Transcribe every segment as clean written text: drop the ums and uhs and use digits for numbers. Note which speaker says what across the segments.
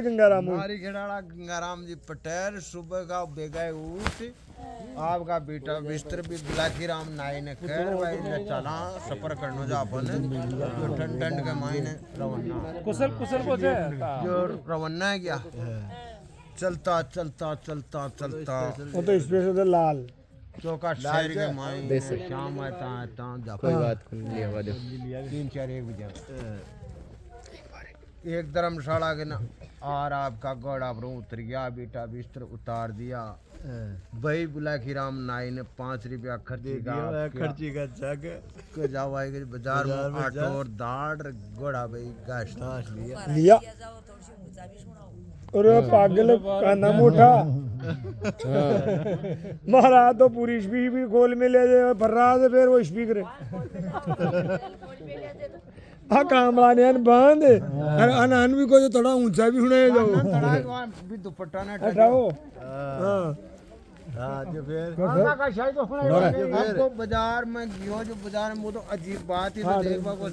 Speaker 1: गंगाराम
Speaker 2: हमारी खेड़ाड़ा गंगाराम जी पटेल सुबह का बेगाए उठ आपका बेटा बिस्तर भी बिलाखी राम नाई ने कर भाई ने चला सफर करनो जा अपन जो ठंड ठंड के मायने रवाना
Speaker 1: कुशल कुशल को छे
Speaker 2: जो रवाना है क्या चलता चलता चलता चलता
Speaker 1: वो तो स्पेशल तो लाल
Speaker 2: चौका शहर के मायने शाम आता जा
Speaker 3: कोई बात नहीं हवा दो
Speaker 2: 3-4 बजे एक धर्मशाला के ना और आपका घोड़ा पर उतर गया बेटा बिस्तर उतार दिया भाई बुलाखी राम नाई ने 5 रुपया खर्ची का जग के जाओ आएगा बाजार में आटो और दाढ़ घोड़ा भाई गाश
Speaker 1: लिया अरे पागल काना मोटा महाराज तो पूरी स्पीड भी खोल में ले जाए भर्रा से फिर वो स्पीकर हाँ कामरानियान बंद अरे अनान भी को जो थोड़ा ऊंचा भी होने जाओ
Speaker 2: भी दुपट्टा ना
Speaker 1: हटाओ हाँ
Speaker 2: जो फिर आपको बाजार में गयो जो बाजार में वो तो अजीब बात ही तो देखा को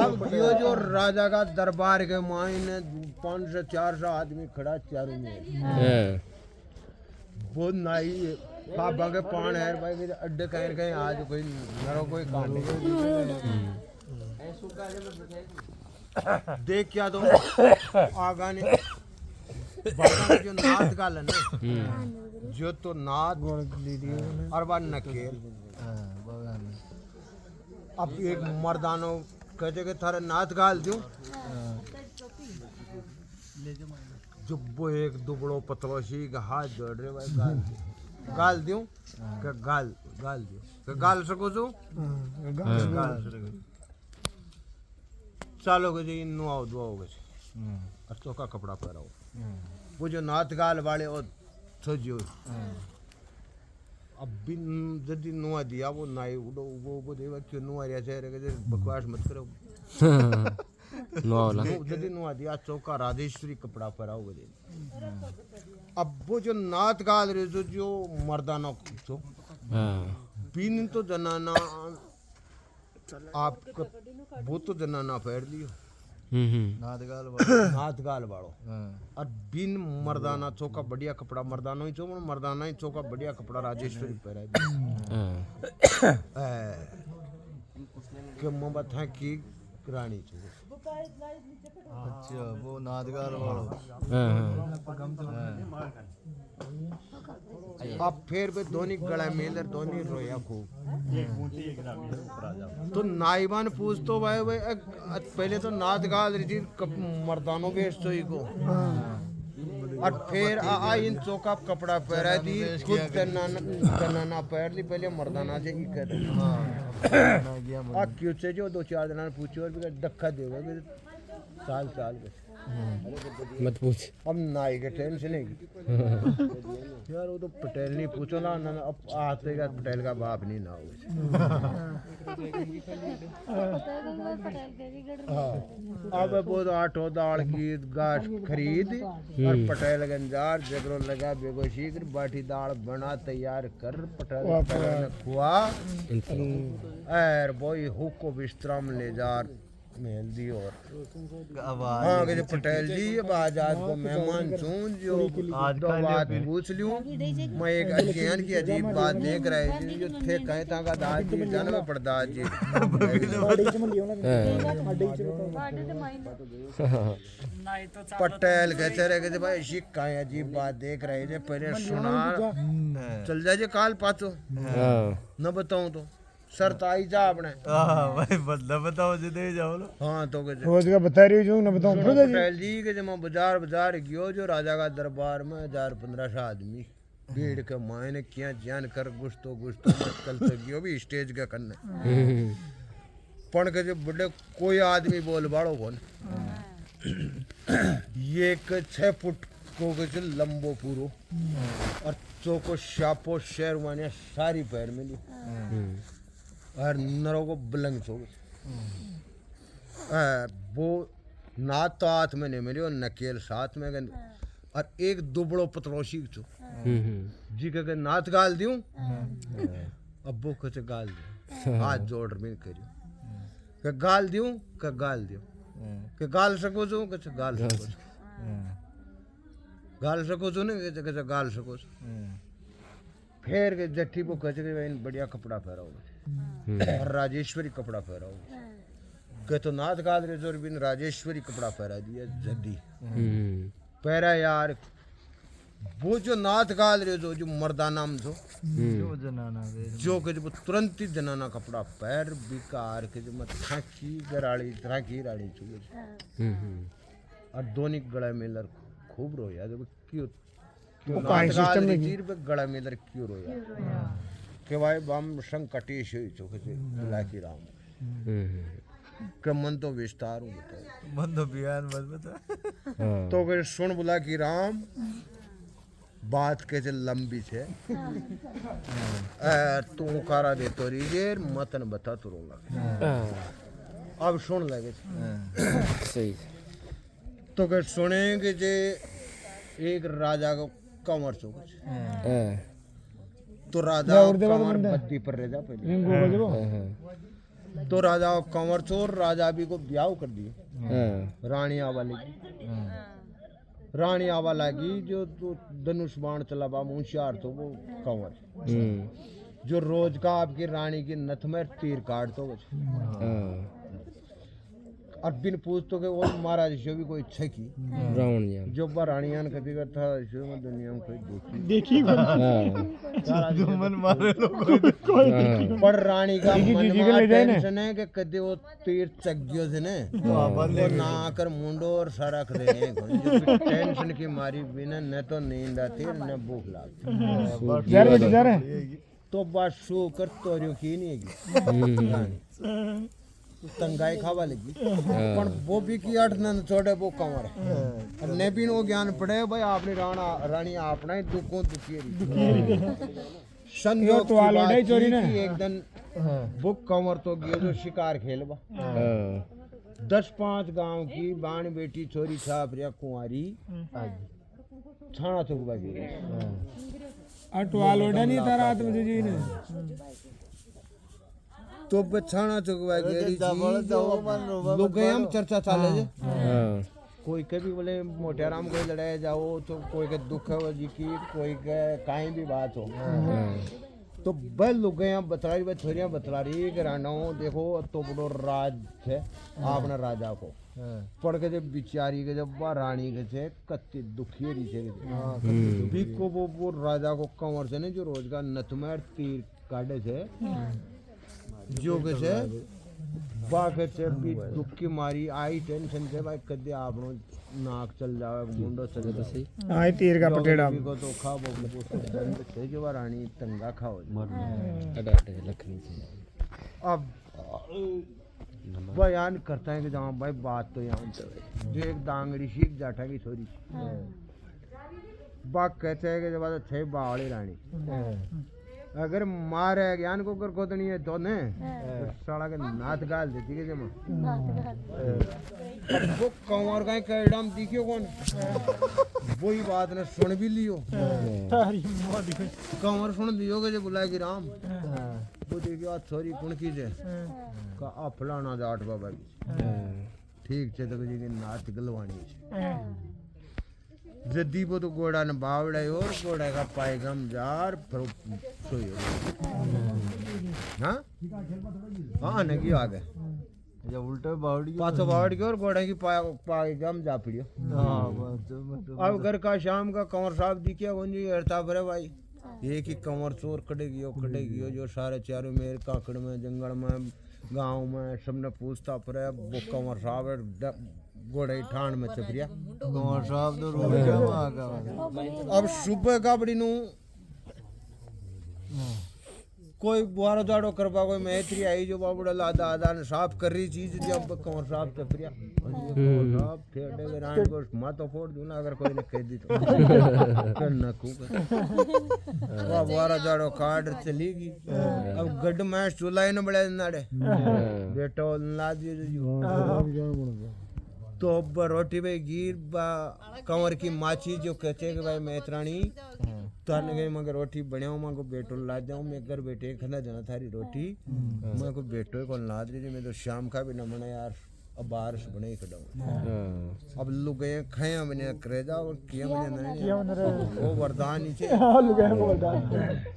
Speaker 2: अब गयो जो राजा का दरबार के मायने 5 से 400 आदमी खड़ा चारों में वो नाई बाबा के पान है भाई अड्डे कहीं आज कोई नरो कोई कांड देख क्या तो आगा ने बाबा जो नाथ गाल है ना जो तो नाथ और बार नकेल अब एक मर्दानो कहते के थारे नाथ गाल दूं जो वो एक दुबड़ो पतलोशी का हाथ जोड़ रहे भाई गाल दूं का गाल दूं का गाल सको जो गाल सको चालो के जी नु आओ दुआ हो गए और तो का कपड़ा पहनाओ वो जो नाथ गाल वाले और सजियो अब बिन जदी नुआ दिया वो नाई उड़ो वो देवा क्यों नुआ रिया से बकवास मत करो जदी नुआ दिया चौका राधेश्वरी कपड़ा पहनाओ दे अब वो जो नाथ गाल रहे जो मर्दाना तो बिन तो जनाना आप वो तो जनाना पहन लियो नाथ गाल वालो और बिन मर्दाना चौका बढ़िया कपड़ा मर्दाना ही चौका बढ़िया कपड़ा राजेश्वरी पहरा के मोहब्बत है की रानी
Speaker 3: अच्छा वो नादगार वालों
Speaker 2: अब फिर भी दोनों गला मिल दोनों रोया खूब तो नाइबान पूछ तो भाई पहले तो नाद गाल रही मर्दानों बेच तो को और फिर इन चौका कपड़ा पहरा दी खुद तनाना पहर ली पहले मर्दाना से ही कर क्यों से जो 2-4 दिन पूछो और भी धक्का देगा साल
Speaker 3: मत पूछ
Speaker 2: अब नाई के टेंशन है यार वो तो पटेल नहीं पूछो ना अब आते का पटेल का बाप नहीं ना हो अब वो तो आठो दाल की गाछ खरीद और पटेल गंजार जगरो लगा बेगो शीघ्र बाटी दाल बना तैयार कर पटेल खुआ और वो हुक्को विश्राम ले जा मेल दी और हाँ कि पटेल जी अब आज को मेहमान चून जो आज दो बात पूछ लूं मैं एक अज्ञान की अजीब बात देख रहे हैं जो थे कहे था का दाद जी जानवे पड़दाद जी पटेल कहते रहे कि भाई शिक का अजीब बात देख रहे थे पहले सुना चल जाए काल पाचो न बताऊं तो शर्त आई जा आपने
Speaker 3: भाई बदला बताओ जे दे जाओ लो
Speaker 2: हाँ तो
Speaker 1: रोज का बता रही हूँ ना बताऊँ
Speaker 2: पटेल जी के जब बाजार गयो जो राजा का दरबार में 1000-1500 आदमी भीड़ के मायने किया जान कर गुस्तो कल तक गयो भी स्टेज के करने पण के जब बड़े कोई आदमी बोल बाड़ो कौन ये 6 फुट को के लंबो पूरो और चौको शापो शेरवानिया सारी पैर मिली और नरों को बलंग छो वो नाथ तो हाथ में नहीं मिली और नकेल साथ में गन और एक दुबड़ो पतरोशी छो जी के नाथ गाल दूं अब वो कचे गाल दूं हाथ जोड़ में करियो गाल दूं के गाल सको छो के गाल सको छो गाल सको छो ने के गाल सको छो फिर के जट्ठी को कह के भाई बढ़िया कपड़ा पहराओ राजेश्वरी कपड़ा पहराओ के तो नाथ गाल रे जोर बिन राजेश्वरी कपड़ा पहरा दिया जदी पहरा यार वो जो नाथ गाल रे जो मर्दाना में
Speaker 3: जो जनाना दे
Speaker 2: जो के जो तुरंत ही जनाना कपड़ा पैर बिकार के जो मत थाकी गराड़ी थाकी राड़ी चुगे और दोनी गला मिलर खूब रोया जब क्यों क्यों नाथ गाल रे जीर पे गला मिलर क्यों रोया के भाई बम संकटेश हुई चुके थे लाकी राम के मन तो विस्तार हूँ बताओ
Speaker 3: मन तो बयान मत बता
Speaker 2: तो के सुन बुला की राम बात कैसे लंबी छे तू कारा दे तो रीजेर मतन बता तो रोला अब सुन लगे
Speaker 3: सही
Speaker 2: तो के सुनेंगे जे एक राजा को कमर चो तो राजा कमर बद्दी पर रह जा पहले तो राजा को कमर चोर राजा भी को ब्याह कर दिए रानी आवा लगी रानी आवा लगी जो तो धनुष बाण चला बा होशियार तो वो कंवर जो रोज का आपकी रानी की नथ में तीर काट तो और बिन पूछ तो के वो महाराज शो भी कोई इच्छा की
Speaker 3: रावण
Speaker 2: जो बा रानियान कभी करता शो में दुनिया में कोई
Speaker 1: देखी
Speaker 3: दुश्मन मारे लोग
Speaker 2: पर रानी का मन में टेंशन है कि कभी वो तीर चग्गियों से ने वो ना कर मुंडो और सारा कर देंगे जो टेंशन की मारी बिना न तो नींद आती न भूख लगती तो बात शो कर तोरियों की नहीं है तंगाई खावा लगी पर वो भी की आठ न छोड़े वो कंवर है ने भी नो ज्ञान पड़े भाई आपने रानी अपना ही दुखों दुखी संयोग तो आलोडे चोरी ने एक दिन वो कंवर तो गयो जो शिकार खेलवा 10-5 गांव की बाण बेटी छोरी छाप रिया कुंवारी छाना चुकवा गई
Speaker 1: अटवा लोडा नहीं तारा आत्म जी ने
Speaker 2: तो बछाना चुकवा गेरी लोग हम चर्चा चाले जे कोई कभी बोले मोटेराम कोई लड़ाई जाओ तो कोई के दुख है जी की कोई के कहीं भी बात हो तो बल लोग हम बतला रही छोरियां बतला रही कि रानो देखो तो बड़ो राज है आपने राजा को पढ़ के जब बिचारी के जब रानी के थे कत्ती दुखी रही थे भी को वो राजा को कंवर से ने जो रोज का नथमेर तीर काटे थे जो के से बाके से भी दुख की मारी आई टेंशन से भाई कदे आपनो नाक चल जावे मुंडो चल जावे
Speaker 1: आई तीर का पटेड़ा
Speaker 2: को तो खा वो दंड से जो रानी तंगा खाओ
Speaker 3: अडाटे लखनी से
Speaker 2: अब बयान करता है कि जहाँ भाई बात तो यहाँ चले जो एक दांगड़ी सी एक जाठा की छोरी बाग कहते हैं कि जब बात छह बावली रानी अगर मार है ज्ञान को कर खोदनी है तो ने साला के नाथ गाल देती है जमा वो कंवर का कैडम दिखियो कौन वही बात ने सुन भी लियो कंवर सुन लियो के जो बुलाए कि राम वो देखियो आज सॉरी कौन की जे का आ फलाना जाट बाबा ठीक छे तो जी के नाथ गलवानी छे जदी वो तो घोड़ा न बावड़ा और घोड़ा का पायगम जार सोई हाँ हाँ नगी आ गए
Speaker 3: जब उल्टे बावड़ी
Speaker 2: पाछो बावड़ी और घोड़ा की पायगम जा पड़ियो अब घर का शाम का कंवर साहब दिखिया कौन जी हरता भरे भाई एक ही कंवर चोर कटेगी जो सारे चारों मेरे काकड़ में जंगल में गांव में सबने पूछता पड़े वो कंवर साहब घोड़े ठाण में चपरिया
Speaker 3: कंवर साहब तो रोड गया वहां का
Speaker 2: अब सुबह का बड़ी नु कोई बुआरो जाड़ो करवा कोई मैत्री आई जो बाबूड़ा लादा आदा ने साफ कर रही चीज जब कंवर साहब चपरिया कंवर साहब ठेडे के रान को माथा फोड़ दूं ना अगर कोई ने कह दी तो करना कूकर वो बुआरो जाड़ो काट चलेगी अब गड्ढ में चुलाई न बड़े नाड़े बेटो ला दिए तो अब रोटी पे गिर बा कंवर की माची जो कहते कि भाई मैत्राणी तारने गए मगर रोटी बनाओ मैं को बेटो ला जाऊं मैं घर बेटे खना जाना थारी रोटी मैं को बेटो को ला दे मैं तो शाम का भी न मना यार अब बारिश बने ही कड़ाऊं अब लुगे खाया बने करे जाओ किया बने नहीं वो वरदान ही छे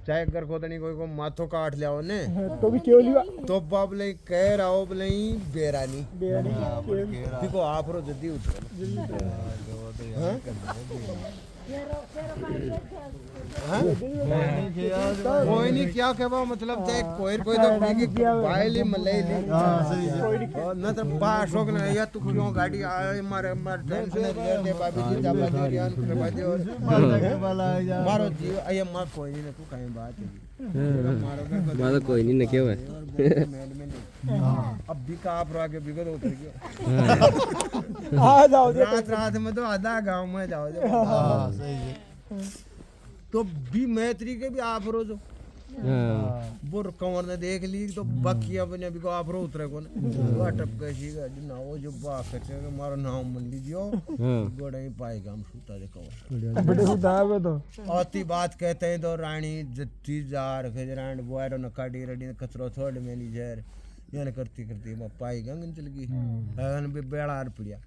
Speaker 2: चाहे कर को तनी कोई को माथो काट लियाओ ने
Speaker 1: तो भी क्यों लिया
Speaker 2: तो बाबले कह रहा बले बेरानी देखो आप रो जल्दी उठो कोई नहीं क्या कहवा मतलब चाहे कोई तो बाइली मलेली न तो बाशोक न या तू क्यों गाड़ी आए मारे मार टेंशन है दे बाबी जी जाबा दे यान करवा दे मारो जी अय मां कोई नहीं तू कहीं बात है
Speaker 4: मारो कोई नहीं न क्यों है
Speaker 2: अब भी का आप आगे बिगड़ उतर गया
Speaker 1: आ जाओ
Speaker 2: रात में तो आधा गांव में जाओ हां सही है तो भी मैत्री के भी आप रोज वो कंवर ने देख ली तो बाकी अपने भी को आप रो उतरे को ना टप कैसी गाड़ी ना वो जो बात करते हैं मारो नाम मन लीजियो गोड़ा ही पाएगा हम सूता दे कंवर
Speaker 1: बड़े सुधार तो
Speaker 2: आती बात कहते हैं तो रानी जत्ती जार खजरांड बोयर न काटी रेडी कचरो छोड़ मेली जर यानी करती करती मैं पाई गंगन चल गई अन भी बेड़ा आर पड़िया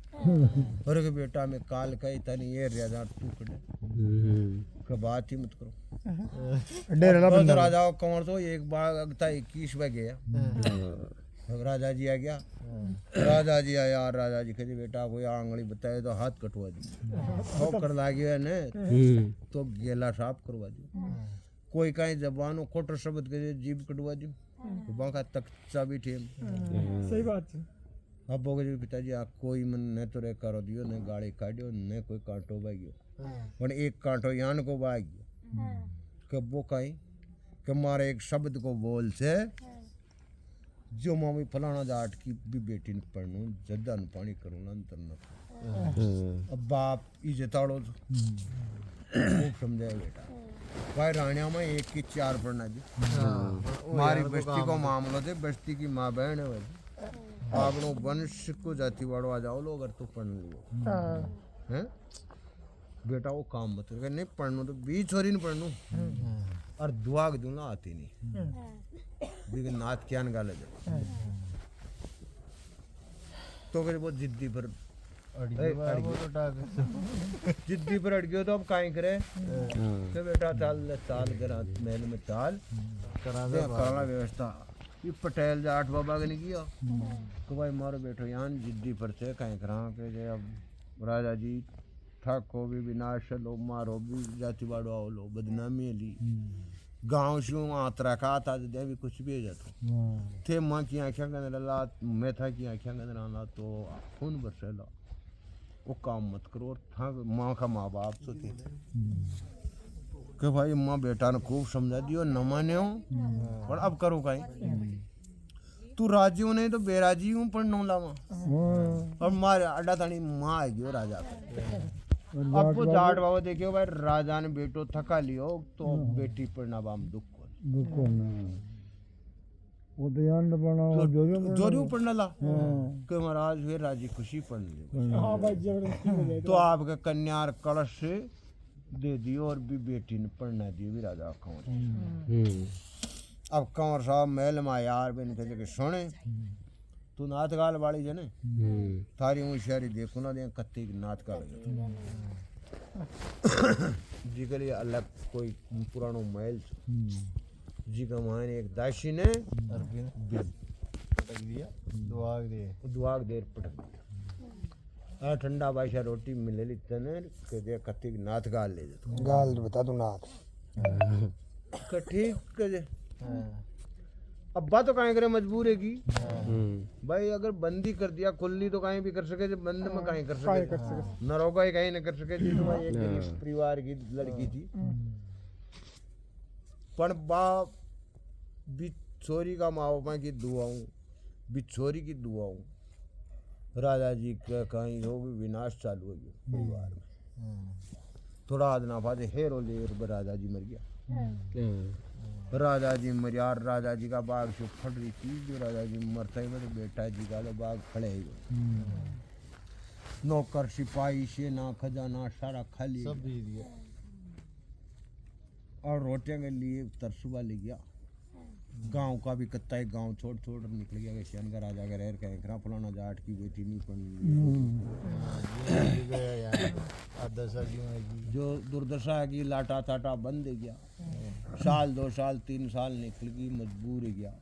Speaker 2: और के बेटा में काल कई तनी ये रे जा तू कड़े के बात ही मत करो डेरा बंदा राजाओ कंवर तो एक बार अगता 21 में गया राजा जी आ गया राजा जी आया राजा जी कहे बेटा कोई आंगली बताए तो हाथ कटवा दी हो कर लागी है ने तो गेला साफ करवा दी कोई कहीं जबानो खोटो शब्द के जीभ कटवा दी तो बाका तक चाबी ठेम
Speaker 1: सही बात है
Speaker 2: अब बोगे जी पिताजी आ कोई मन ने तो रे करो दियो ने गाड़ी काटियो ने कोई कांटो बागियो पण एक कांटो यान को बागियो के वो कहीं के मारे एक शब्द को बोल से जो मामी फलाना जाट की भी बेटी ने पढ़नू जद्दा न पानी करूँ अंतर न अब बाप इज्जताड़ो खूब समझाए बेटा भाई रानिया में एक की 4 पढ़ना जी हमारी बस्ती को मामला थे बस्ती की माँ बहन है भाई आपनो वंश को जाति वाड़ो आ जाओ लोग अगर तो पढ़ लियो हैं बेटा वो काम मत कर नहीं पढ़नो तो बीच छोरी नहीं पढ़नू और दुआ के दूना आती नहीं बिगन नाथ क्या न गाले दे तो करे वो जिद्दी पर जिद्दी पर अड़ गयो तो अब काई करे तो बेटा चाल करा महल में चाल कराना व्यवस्था ये पटेल जाट बाबा के नहीं किया तो भाई मारो बेटो यान जिद्दी पर से काई करा के जे अब राजा जी ठाको भी विनाश लो मारो भी जाति बाड़ो आओ लो बदनामी ली गांव शू आतरा का था दे भी कुछ भी जातो थे मां की आंखें गंद ला मैं था की आंखें गंद ला तो खून बरसेला वो काम मत करो था माँ का माँ बाप तो थे कि भाई माँ बेटा ने खूब समझा दियो न माने हो पर अब करो कहीं तू राजी हो नहीं तो बेराजी हूँ पर नौ लावा और मारे अड्डा तानी माँ आ गयो राजा का अब वो जाट बाबा देखियो भाई राजा ने बेटो थका लियो तो बेटी पर ना बाम दुख को
Speaker 1: वो तो यान बनाओ
Speaker 2: जोरियो पढ़ने ला कि महाराज फिर राजी खुशी पढ़ने
Speaker 1: हां भाई जबरदस्ती
Speaker 2: तो आपके कन्यार कलश दे दियो और भी बेटी ने पढ़ना दियो भी राजा कंवर अब कंवर साहब महल में यार बिन कहे कि सुने तू नाथ गाल वाली जने थारी होशियारी देखो ना दे कत्ती की नाथ गाल जी के लिए अलग कोई पुरानो महल जी का मायने एक दासी ने पटक दिया दुआग देर पटक दिया ठंडा बादशाह रोटी मिले ली तने के दे कत्ती नाथ गाल ले जा
Speaker 1: गाल बता तू नाथ
Speaker 2: का ठीक के अब बात तो काहे करे मजबूर है की भाई अगर बंदी कर दिया खुली तो कहीं भी कर सके जब बंद में कहीं कर सके नरोगा ही कहीं न कर सके जी तो भाई एक गरीब परिवार की लड़की थी पण बाप बिछोरी का माँ की दुआऊं बिछोरी की दुआऊं राजा जी का कहीं हो भी विनाश चालू हो गया परिवार में थोड़ा आदना फादे हेरो ले राजा जी मर गया राजा जी मर यार राजा जी का बाग से फट रही थी जो राजा जी मरता ही मेरे बेटा जी का तो बाग खड़े ही नौकर सिपाही सेना खजाना सारा खाली सब दे दिया और रोटियां के लिए तरसुबा ले गया गांव का भी कत्ता एक गांव छोड़ छोड़ निकल गया कि शहर का राजा का रह कहीं खरा फलाना जाट की बेटी नहीं पड़ी जो दुर्दशा है कि लाटा ताटा बंद है गया साल 2 साल 3 साल निकल गई मजबूर है गया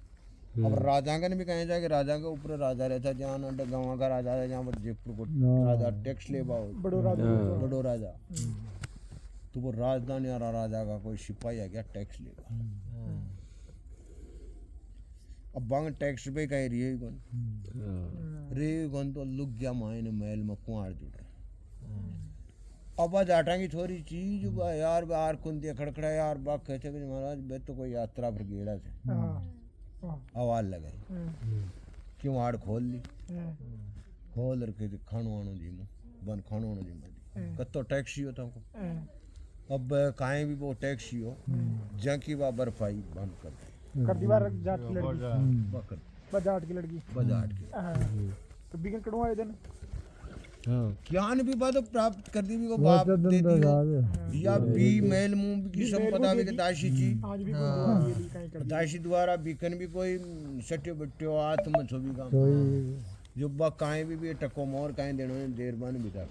Speaker 2: अब राजा का भी कहीं जाके राजा के ऊपर राजा रहता जहाँ गाँव का राजा है जहाँ पर जयपुर को राजा टैक्स ले पाओ बड़ो राजा तो वो राजधानी और राजा का कोई सिपाही आ गया टैक्स लेगा अब बंग टैक्स पे कहीं रे कौन तो लुक गया मायने महल में कुआर जुड़ रहा अब जाटा की छोरी चीज यार बाहर कुन दिया खड़खड़ा यार बाग कहते कि महाराज बे तो कोई यात्रा पर गेड़ा थे आवाज लगाई क्यों आड़ खोल ली खोल रखे थे खानो आनो जी बन खानो आनो जी कत्तो टैक्सी हो तुमको अब काहे भी वो टैक्सी हो जंकी बा बर्फाई बंद कर
Speaker 5: दीवार जाट की लड़की बजाट की लड़की
Speaker 2: बजाट की
Speaker 5: तो बिगन कड़वाए दिन
Speaker 2: ज्ञान भी बात प्राप्त कर दी भी को बाप दे दी या बी मेल मुंह की संपदा भी दाशी ची
Speaker 5: आज भी कोई कहीं कर
Speaker 2: दाशी द्वारा बीकन भी कोई सट्टे बट्टे आत्म छवि का जो बा काहे भी टको मोर काहे देनो देर बान बिता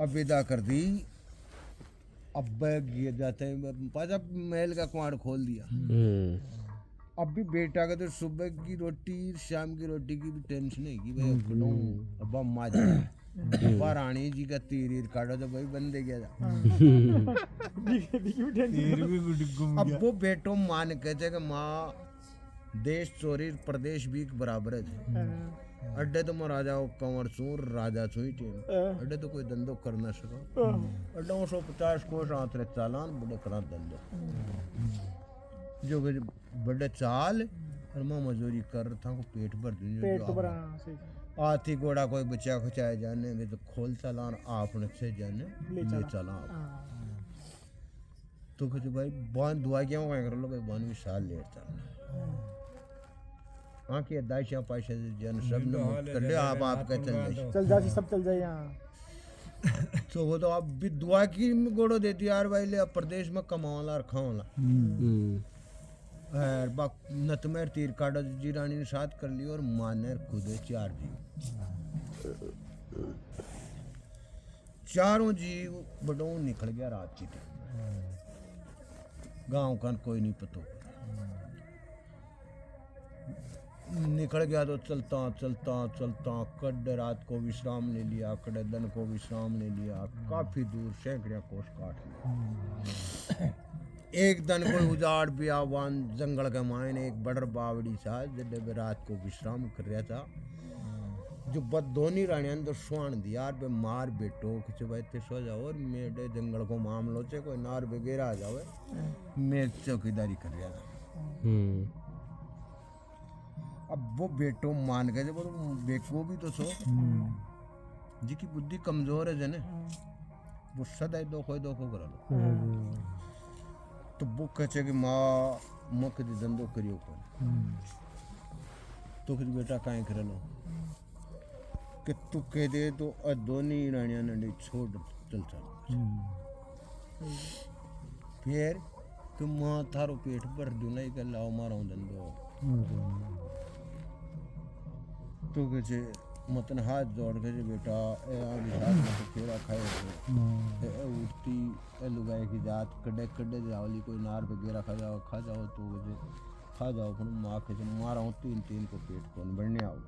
Speaker 2: अब विदा कर दी अब गिर जाते हैं पाजा महल का कुआड़ खोल दिया अब भी बेटा का तो सुबह की रोटी शाम की रोटी की भी टेंशन है कि भाई अब माजा अब रानी जी का तीर काटो तो भाई बंदे गया अब वो बेटो मान कहते कि माँ देश चोरी प्रदेश भी बराबर है अड्डे तो मैं राजा कंवर सूर राजा सुई टेम अड्डे तो कोई धंधो कर ना सको अड्डे 150 कोस आंतरे चालान बड़े करा धंधो जो बड़े चाल और मैं मजदूरी कर था को पेट भर दूं आती घोड़ा कोई बच्चा खचाए जाने तो खोल चालान आपने से जाने ले चला तो कुछ भाई बांध दुआ क्या कर लो भाई बांध भी साल लेट चलना आंखें दाइशा पाइशा जन सब ने कर ले आप का चल
Speaker 5: जाए सब चल जाए यहाँ
Speaker 2: तो वो तो आप भी दुआ की गोड़ो देती यार भाई ले प्रदेश में कमावला और खावला और बाक नतमेर तीर काटा जी रानी ने साथ कर ली और मानेर खुदे 4 जी चारों जीव बड़ों निकल गया रात की गांव का कोई नहीं पतो निकल गया तो चलता चलता चलता कड्डे रात को विश्राम ले लिया कड्डे दिन को विश्राम ले लिया काफी दूर सैकड़े कोस काट लिया एक दिन कोई उजाड़ बियावान जंगल के मायने एक बड़र बावड़ी सा जब रात को विश्राम कर रहा था जो बद दोनों रानियां तो स्वान दिया यार बे मार बेटो कुछ बैठे सो जाओ और मेरे जंगल को मामलों से कोई नार वगैरह आ जाओ मैं चौकीदारी कर रहा था अब वो बेटो मान गए जब बेको भी तो सो जी की बुद्धि कमजोर है जने वो सदा दो करा लो तो वो कहे कि माँ मुख धंधो करियो तो फिर बेटा काहे कर लो कि तू कह दे तो दोनों रानियां ने छोड़ चल फिर तुम माँ थारो पेट भर दू नहीं कर लाओ मारो धंधो तो कहे मतन हाथ जोड़ के बेटा खेरा खाए उठती लुगाए की जात कड्डे कड्डे जाओली कोई नार वगैरह खा जाओ तो मुझे खा जाओ फिर माँ के मारा हूँ 3 को पेट कौन बढ़ने आओ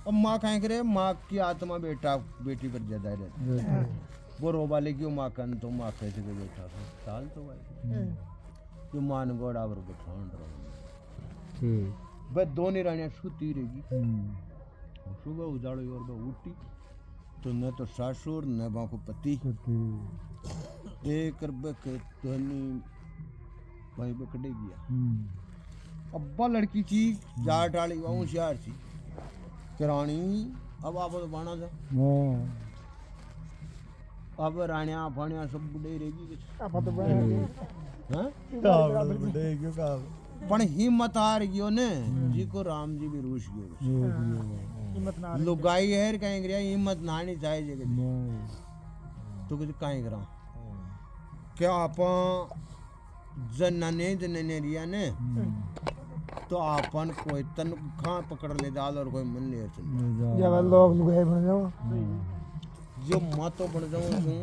Speaker 2: अब माँ कहें करे माँ की आत्मा बेटा बेटी पर ज्यादा रहती वो रोबा ले क्यों माँ कन तो माँ कैसे के बेटा था साल तो भाई जो मान गोड़ा पर बैठान रहो बस दोनों रानियां सुती रहेगी सुबह उजाड़ो और वह उठी तो न तो सासुर न बाको पति देकर दोनी भाई बकड़े गया अब्बा लड़की थी जाट वाली होशियार थी रानी अब आप तो बाना था अब रानियां फानियां सब बुढ़े रहेगी पण हिम्मत हार गयो ने जी को राम जी भी रूस गयो लुगाई है कहीं गया हिम्मत नानी चाहिए तो कुछ कहीं करा क्या आप जनने रिया ने तो आपन कोई तन खां पकड़ ले डाल और कोई मन ले चल
Speaker 1: जब लोग गए बन जाओ
Speaker 2: जो मातो बन जाऊं तू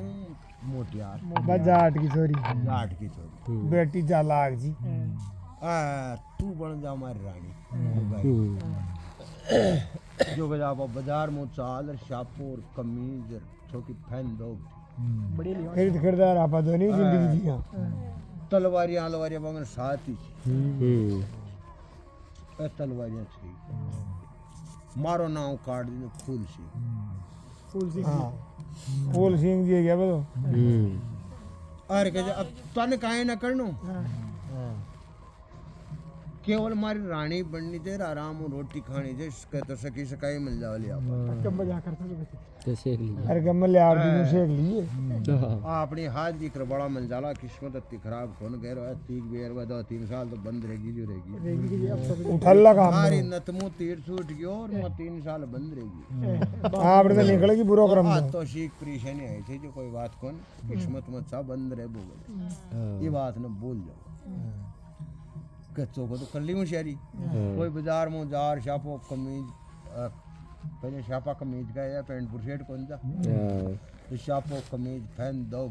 Speaker 2: मोटियार
Speaker 1: बस जाट की छोरी
Speaker 2: लाट की छोरी
Speaker 1: बेटी चालाक जी
Speaker 2: तू बन जा हमारी रानी जो गजा आप बाजार में चाल शापोर कमीज छोकी पहन दो
Speaker 5: बढ़िया लिया
Speaker 1: खरीद खरीदार आपा दोनों जिंदगी जिया
Speaker 2: तलवारियां बगन साथ ही तलवारियां छी मारो नाम काट दी फूल सी
Speaker 5: फूल सी
Speaker 1: हाँ फूल सिंह जी गया बोलो
Speaker 2: अरे कहे अब तन काहे ना करनो केवल हमारी रानी बननी थे आराम और रोटी खानी थे तो सकी सकाई मिल जाओ लिया
Speaker 5: कम बजा करता
Speaker 4: तो सेक ली
Speaker 1: अरे गम ले आप भी शेख लिए
Speaker 2: अपनी हाथ जी कर बड़ा मिल जाला किस्मत इतनी खराब कौन कह रहा है 2-3 साल तो बंद रहेगी जो रहेगी
Speaker 5: रहेगी कि अब सब
Speaker 1: उठल्ला काम
Speaker 2: हमारी नतमो तीर छूट गयो और मैं 3 साल बंद रहेगी
Speaker 1: आपने तो निकलेगी बुरा क्रम
Speaker 2: आज तो शीख परेशानी आई थी जो कोई बात कौन किस्मत में सा बंद रहे बोल ये बात न बोल जाओ कच्चों को तो कर ली होशियारी कोई बाजार में जार शापो कमीज पहले शापा कमीज का या पैंट बुशर्ट कौन सा तो शापो कमीज पहन दो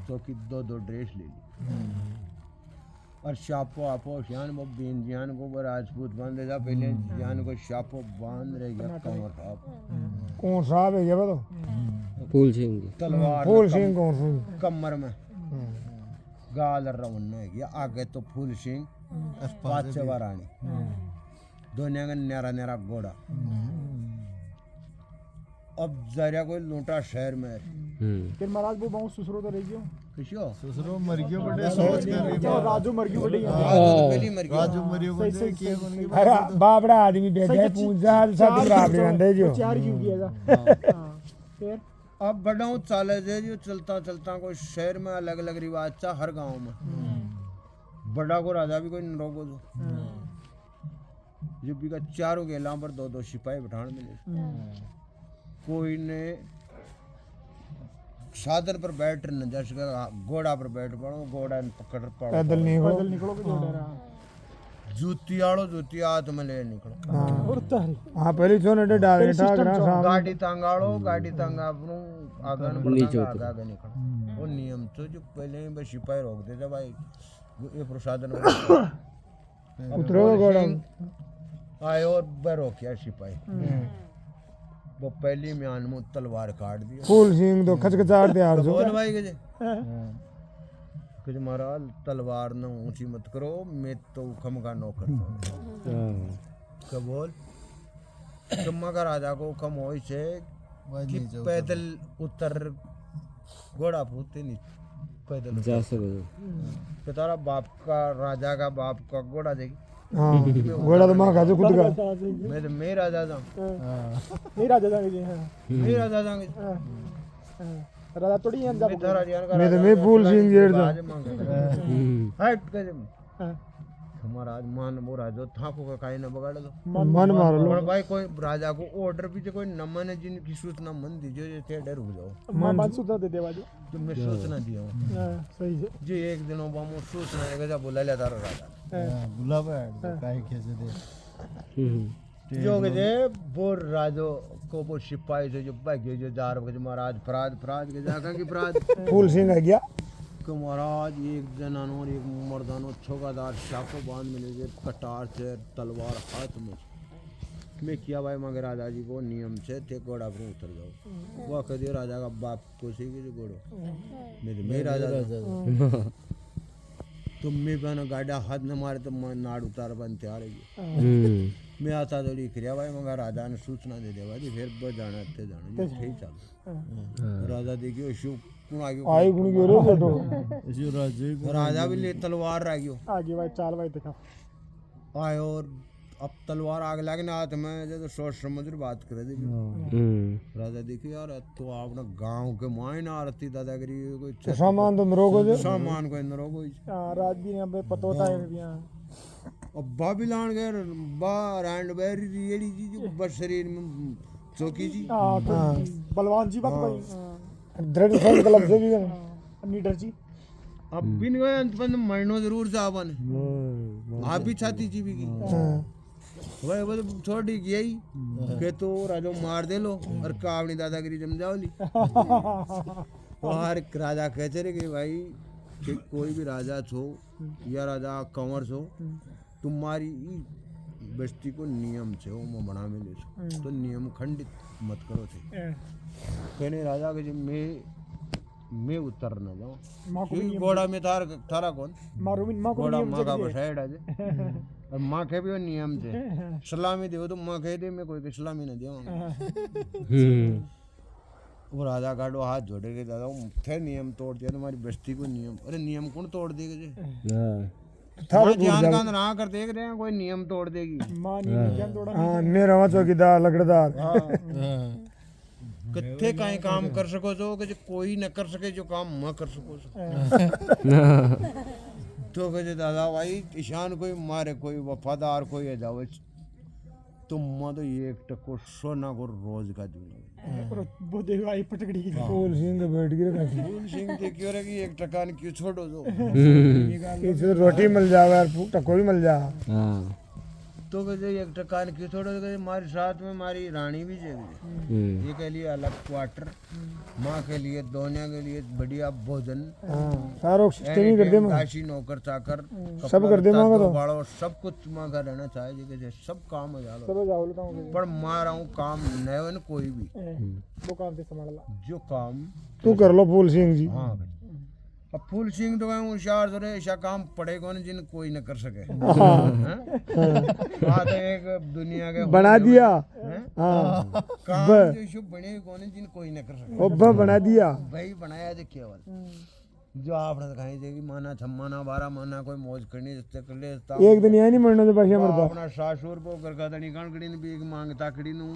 Speaker 2: तो कि 2 ड्रेस ले ली और शापो आपो शान वो बेन जान को राजपूत बांधे था पहले जान को शापो बांध रह गया कमर साहब
Speaker 1: कौन साहब है ये बोलो
Speaker 4: फूल सिंह जी
Speaker 2: तलवार
Speaker 1: फूल सिंह कौन सी
Speaker 2: कमर में गाल रवन्ना है गया आगे तो फूल सिंह पाँच रानी दोनों का न्यारा घोड़ा अब जरिया कोई लूटा शहर में
Speaker 5: फिर महाराज वो बहुत सुसरो तो रही गयो
Speaker 2: किसियो
Speaker 3: ससुरो मर गयो बड़े सोच कर रही
Speaker 5: और राजू मर गयो बड़ी
Speaker 2: पहली मर गया
Speaker 3: राजू मरियो को देख के उनकी
Speaker 1: अरे बाबड़ा आदमी बैठे पूंजा सब बराबर अंदर जो
Speaker 5: चार क्यों किएगा हां फिर
Speaker 2: अब बड़ाऊ चाले जे जो चलता चलता कोई शहर में अलग अलग रिवाज था हर गांव में बड़ा को राजा भी कोई नरोगो जो यूपी का चारों के इलाम पर 2 सिपाही बिठान मिले कोई ने साधन पर बैठ न जैसे घोड़ा पर बैठ पड़ो घोड़ा पकड़ पड़ो
Speaker 1: पैदल नहीं हो
Speaker 5: पैदल निकलो के जो डरा
Speaker 2: जूती आड़ो जूती हाथ में ले निकलो
Speaker 5: और तारी
Speaker 1: हाँ पहले जो नटे डाल था ग्रां साहब
Speaker 2: गाड़ी तांगाड़ो गाड़ी तांगा अपनो आगन बढ़ा आगे निकलो वो नियम तो जो पहले ही सिपाही रोक देते भाई ये प्रसादन
Speaker 1: उतरो घोड़ा
Speaker 2: आए और बरो क्या सिपाही वो पहली म्यान में तलवार काट दी
Speaker 1: फूल सिंह तो खचखचार दे यार जो
Speaker 2: बोल भाई कि महाराज तलवार न ऊंची मत करो मैं तो उखम का नौकर क्या बोल कम्मा का राजा को उखम हो से कि पैदल उतर घोड़ा पूते नहीं पैदल
Speaker 4: जा सको
Speaker 2: तो तारा बाप का राजा का बाप का घोड़ा देगी
Speaker 1: हाँ घोड़ा तो मां का जो खुद का
Speaker 2: मैं तो मेरा राजा
Speaker 5: नहीं राजा जाएंगे जी हां
Speaker 2: मेरा राजा
Speaker 5: राजा थोड़ी है
Speaker 2: मैं तारा जान का
Speaker 1: मैं तो मैं फूल सिंह जेड़ था
Speaker 2: हट कर हमारा आज मान वो राजा थाको का काई ना बगाड़ दो
Speaker 1: मन मार लो
Speaker 2: और भाई कोई राजा को ऑर्डर पीछे कोई नमन है जिनकी सूचना मन दीजिए ये थे डर हो जाओ
Speaker 5: मां बात सुधा दे देवा जो
Speaker 2: तुमने सूचना दिया
Speaker 5: सही है
Speaker 2: जी एक दिनों बामो सूचना है गजा बुला लिया तारा राजा
Speaker 3: बुला बैठ काहे कैसे दे
Speaker 2: जो गजे वो राजो को वो सिपाही से जो भागे जो जार बजे महाराज फराज के जाका की फराज
Speaker 1: फूल सिंह आ गया
Speaker 2: कि महाराज एक जनानो और एक मर्दानो छोगादार शाको बांध में ले कटार से तलवार हाथ में मैं किया भाई मगर राजा जी को नियम से थे घोड़ा पर उतर जाओ वो कह दिया राजा का बाप को सी कि घोड़ो मेरे राजा तुम मैं बना गाड़ा हाथ न मारे तो मैं नाड़ उतार बन तैयार है मैं आता तो लिख रहा भाई मगर राजा ने सूचना दे दे भाई फिर बस जाना थे जाना ये सही चल राजा देखियो शिव कौन आगे
Speaker 1: आई गुण के रे बेटो
Speaker 3: जो राजू
Speaker 2: राजा भी ले तलवार आ गयो
Speaker 5: आगे भाई चाल भाई देखा
Speaker 2: आए और अब तलवार आग लगे ना हाथ में जो तो सोच समझ बात करे दी राजा देखियो यार तो आपने गांव के मायने आरती दादागिरी कोई
Speaker 1: सामान तो मरोगो जो
Speaker 2: सामान को इंदर कोई
Speaker 5: रात भी यहाँ पे पता होता है यहाँ
Speaker 2: अब बाबिलान गए बा रैंड बेरी रेडी जी जो बस शरीर में चौकी जी
Speaker 5: बलवान जी बात भाई
Speaker 1: दृढ़ संकल्प से भी
Speaker 5: नीडर जी
Speaker 2: अब बिन गए अंत मरनो जरूर से आपन आप भी छाती चीबी की वही वो तो छोटी यही के तो राजो मार दे लो और कावनी दादागिरी जमजाओ ली और एक राजा कहते रहे कि भाई कि कोई भी राजा छो या राजा कंवर छो तुम्हारी बस्ती को नियम छे वो मैं बना में ले छो तो नियम खंडित मत करो थे कहने राजा के मैं उतर न जाऊं घोड़ा में थारा कौन घोड़ा माँ का बसाइड आज और माँ के भी वो नियम थे सलामी दे तो माँ कह दे मैं कोई सलामी न दूंगा वो राजा काटो हाथ जोड़े के दादा थे नियम तोड़ दिया तुम्हारी बस्ती को नियम अरे नियम कौन तोड़ देगा जे ध्यान का ना कर देख रहे हैं कोई नियम तोड़ देगी
Speaker 5: हाँ
Speaker 1: मेरा वहाँ चौकीदार लकड़दार
Speaker 2: कत्थे काई काम कर सको जो कि कोई न कर सके जो काम मैं कर सको तो कहे दादा भाई ईशान कोई मारे कोई वफादार कोई है जावे तुम मैं तो ये एक टको सोना को रोज का दूंगा
Speaker 1: फूल सिंह बैठ गए
Speaker 2: फूल सिंह के क्यों रे कि एक टका ने क्यों छोड़ो जो
Speaker 1: इससे रोटी मिल जावे यार टको भी मिल जा
Speaker 2: तो कहे एक टका ने क्यों छोड़ो कहे हमारे साथ में हमारी रानी भी चाहिए ये के लिए अलग क्वार्टर माँ के लिए दोनों के लिए बढ़िया भोजन
Speaker 1: सारो सिस्टम ही कर दे
Speaker 2: दासी नौकर चाकर
Speaker 1: सब कर दे मांगा तो
Speaker 2: बाड़ो सब कुछ माँ का रहना चाहिए कि सब काम हो जालो पर मार आऊँ काम नैवन कोई भी
Speaker 5: वो काम से संभाला
Speaker 2: जो काम
Speaker 1: तू कर लो फूल सिंह जी
Speaker 2: हाँ अब फूल सिंह तो कहीं होशियार तो रहे ऐसा काम पड़ेगा नहीं जिन कोई न कर सके बात एक दुनिया के
Speaker 1: बना दिया
Speaker 2: काम जो शुभ बने कौन जिन कोई न कर सके
Speaker 1: ओब्बा बना दिया
Speaker 2: भाई बनाया जो केवल जो आपने दिखाई देगी माना 6 माना 12 माना कोई मौज करनी जिससे कर ले
Speaker 1: एक दिन यहाँ नहीं मरना तो बाकी मरता
Speaker 2: अपना सासुर को करका दनी कणकड़ी ने भी मांगता कड़ी नु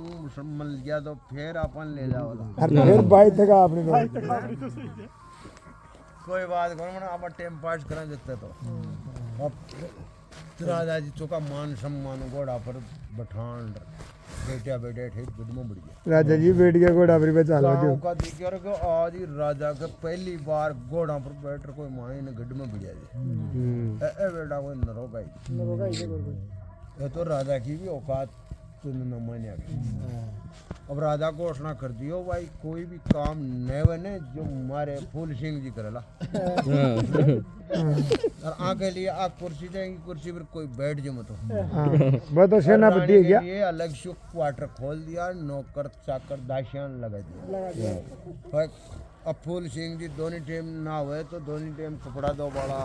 Speaker 2: मल गया तो फिर अपन ले जाओ
Speaker 1: फिर भाई तक आपने
Speaker 2: कोई बात करो आप टाइम पास करा देते तो अब राजा जी चौका मान सम्मान घोड़ा पर बठान बेटिया बेटे ठीक गुडमो बढ़ गया
Speaker 1: राजा जी बैठ गया घोड़ा पर चला
Speaker 2: गाँव का दिक्कत कि आज ही राजा के पहली बार घोड़ा पर बैठ कोई माई ने गड्ढ में बढ़िया जी ए बेटा कोई नरोगा ये तो राजा की भी औकात तुमने न मान्या अब राजा घोषणा कर दियो भाई कोई भी काम न बने जो हमारे फूल सिंह जी करेला और आगे लिए आ कुर्सी जाएंगी कुर्सी पर कोई बैठ जो मत
Speaker 1: वो तो सेनापति है क्या
Speaker 2: ये अलग से क्वार्टर खोल दिया नौकर चाकर दासियान लगा दिया अब फूल सिंह जी दोनों टाइम ना हुए तो दोनों टाइम कपड़ा दो बड़ा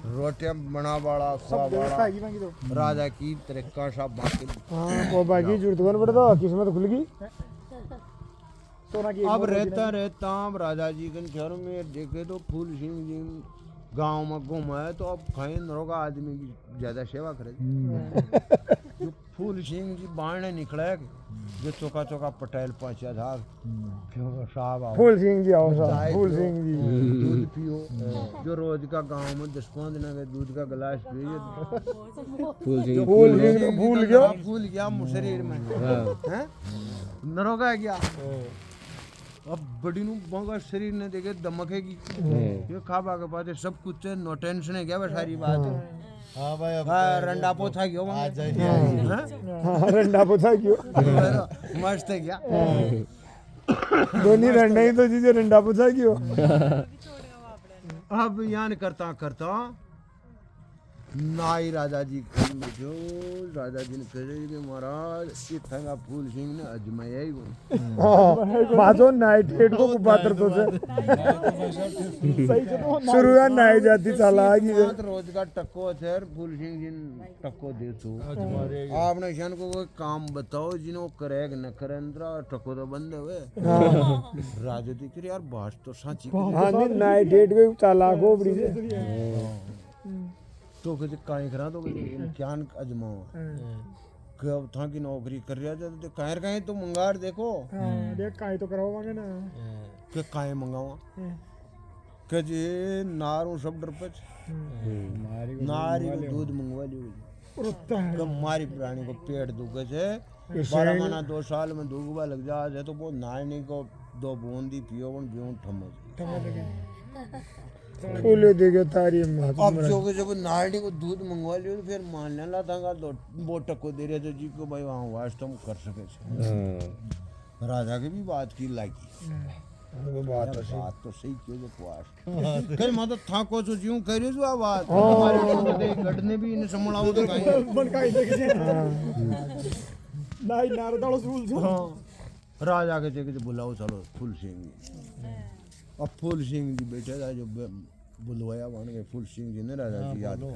Speaker 2: रोटियां बना बड़ा खवा बड़ा राजा की तरीका सा बाकी
Speaker 1: वो बाकी जरूरत कौन पड़ता किस्मत खुल गई
Speaker 2: अब रहता अब राजा जी के शहर में देखे तो फूल सिंह जी गांव में घुमाए तो अब कहीं नरोगा आदमी की ज्यादा सेवा करे जो फूल सिंह जी बाहर निकले जो चौका चौका पटेल पहुंचा था साहब
Speaker 1: फूल सिंह जी आओ साहब फूल सिंह जी
Speaker 2: दूध पियो जो रोज का गांव में 10-15 दिन के दूध का गिलास पिए भूल गया शरीर में नरोगा गया अब बड़ी नु बंगा शरीर ने देखे दमकेगी ये खाबा के बाद सब कुछ नो टेंशन है क्या बस सारी बात
Speaker 3: हाँ भाई अब
Speaker 2: रंडा पोथा क्यों
Speaker 3: आ जाइए
Speaker 1: रंडा पोथा क्यों
Speaker 2: मस्त है क्या
Speaker 1: दोनों रंडा ही तो चीजें रंडा पोथा क्यों
Speaker 2: अब यान करता नाई राजा जी जो राजा जी ने कहे कि महाराज इतना फूल सिंह ने अजमाया ही
Speaker 1: माजो नाइट हेड को कुपातर तो से शुरू है नाई जाती चला गई
Speaker 2: रोज का टक्को है फूल सिंह जी टक्को दे तो आपने शन को कोई काम बताओ जिन्हों करे न करे टक्को तो बंद हुए राजा जी कह यार बात तो साची
Speaker 1: हाँ नाइट हेड को चला को बड़ी से
Speaker 2: तो कहते काई करा तो इम्तिहान अजमाओ कब था की नौकरी कर रहा था तो कहीं तो मंगार देखो
Speaker 5: देख काई तो कराओ मांगे ना
Speaker 2: के काई मंगावा के जे नारू सब डर पे नारी को दूध मंगवा लियो कब मारी प्राणी को पेट दुखे से 12 महीना 2 साल में दुखवा लग जाए तो वो नारनी को 2 बूंदी पियो वन बियों ठमक
Speaker 1: फूले देगे तारी मात
Speaker 2: अब जो कि जब नारनी को दूध मंगवा लियो तो फिर मानने ला था वो टक्को दे रहे थे जी को भाई वहाँ वास तुम कर सके छे।
Speaker 4: हाँ
Speaker 2: राजा की भी बात की लागी
Speaker 1: वो बात
Speaker 2: बात तो सही क्यों जो पुआस कल मैं तो था को जो जीव कह रही जो बात हमारे को दे गढ़ने भी इन्हें संभलाओ तो कहीं
Speaker 5: बन का देखे नाई नारदालो सूल सो
Speaker 2: राजा के जगह बुलाओ चलो फूल सिंह जी। अब फूल सिंह जी बैठे था जो बुलवाया मान गए फूल सिंह जी ने राजा जी याद कर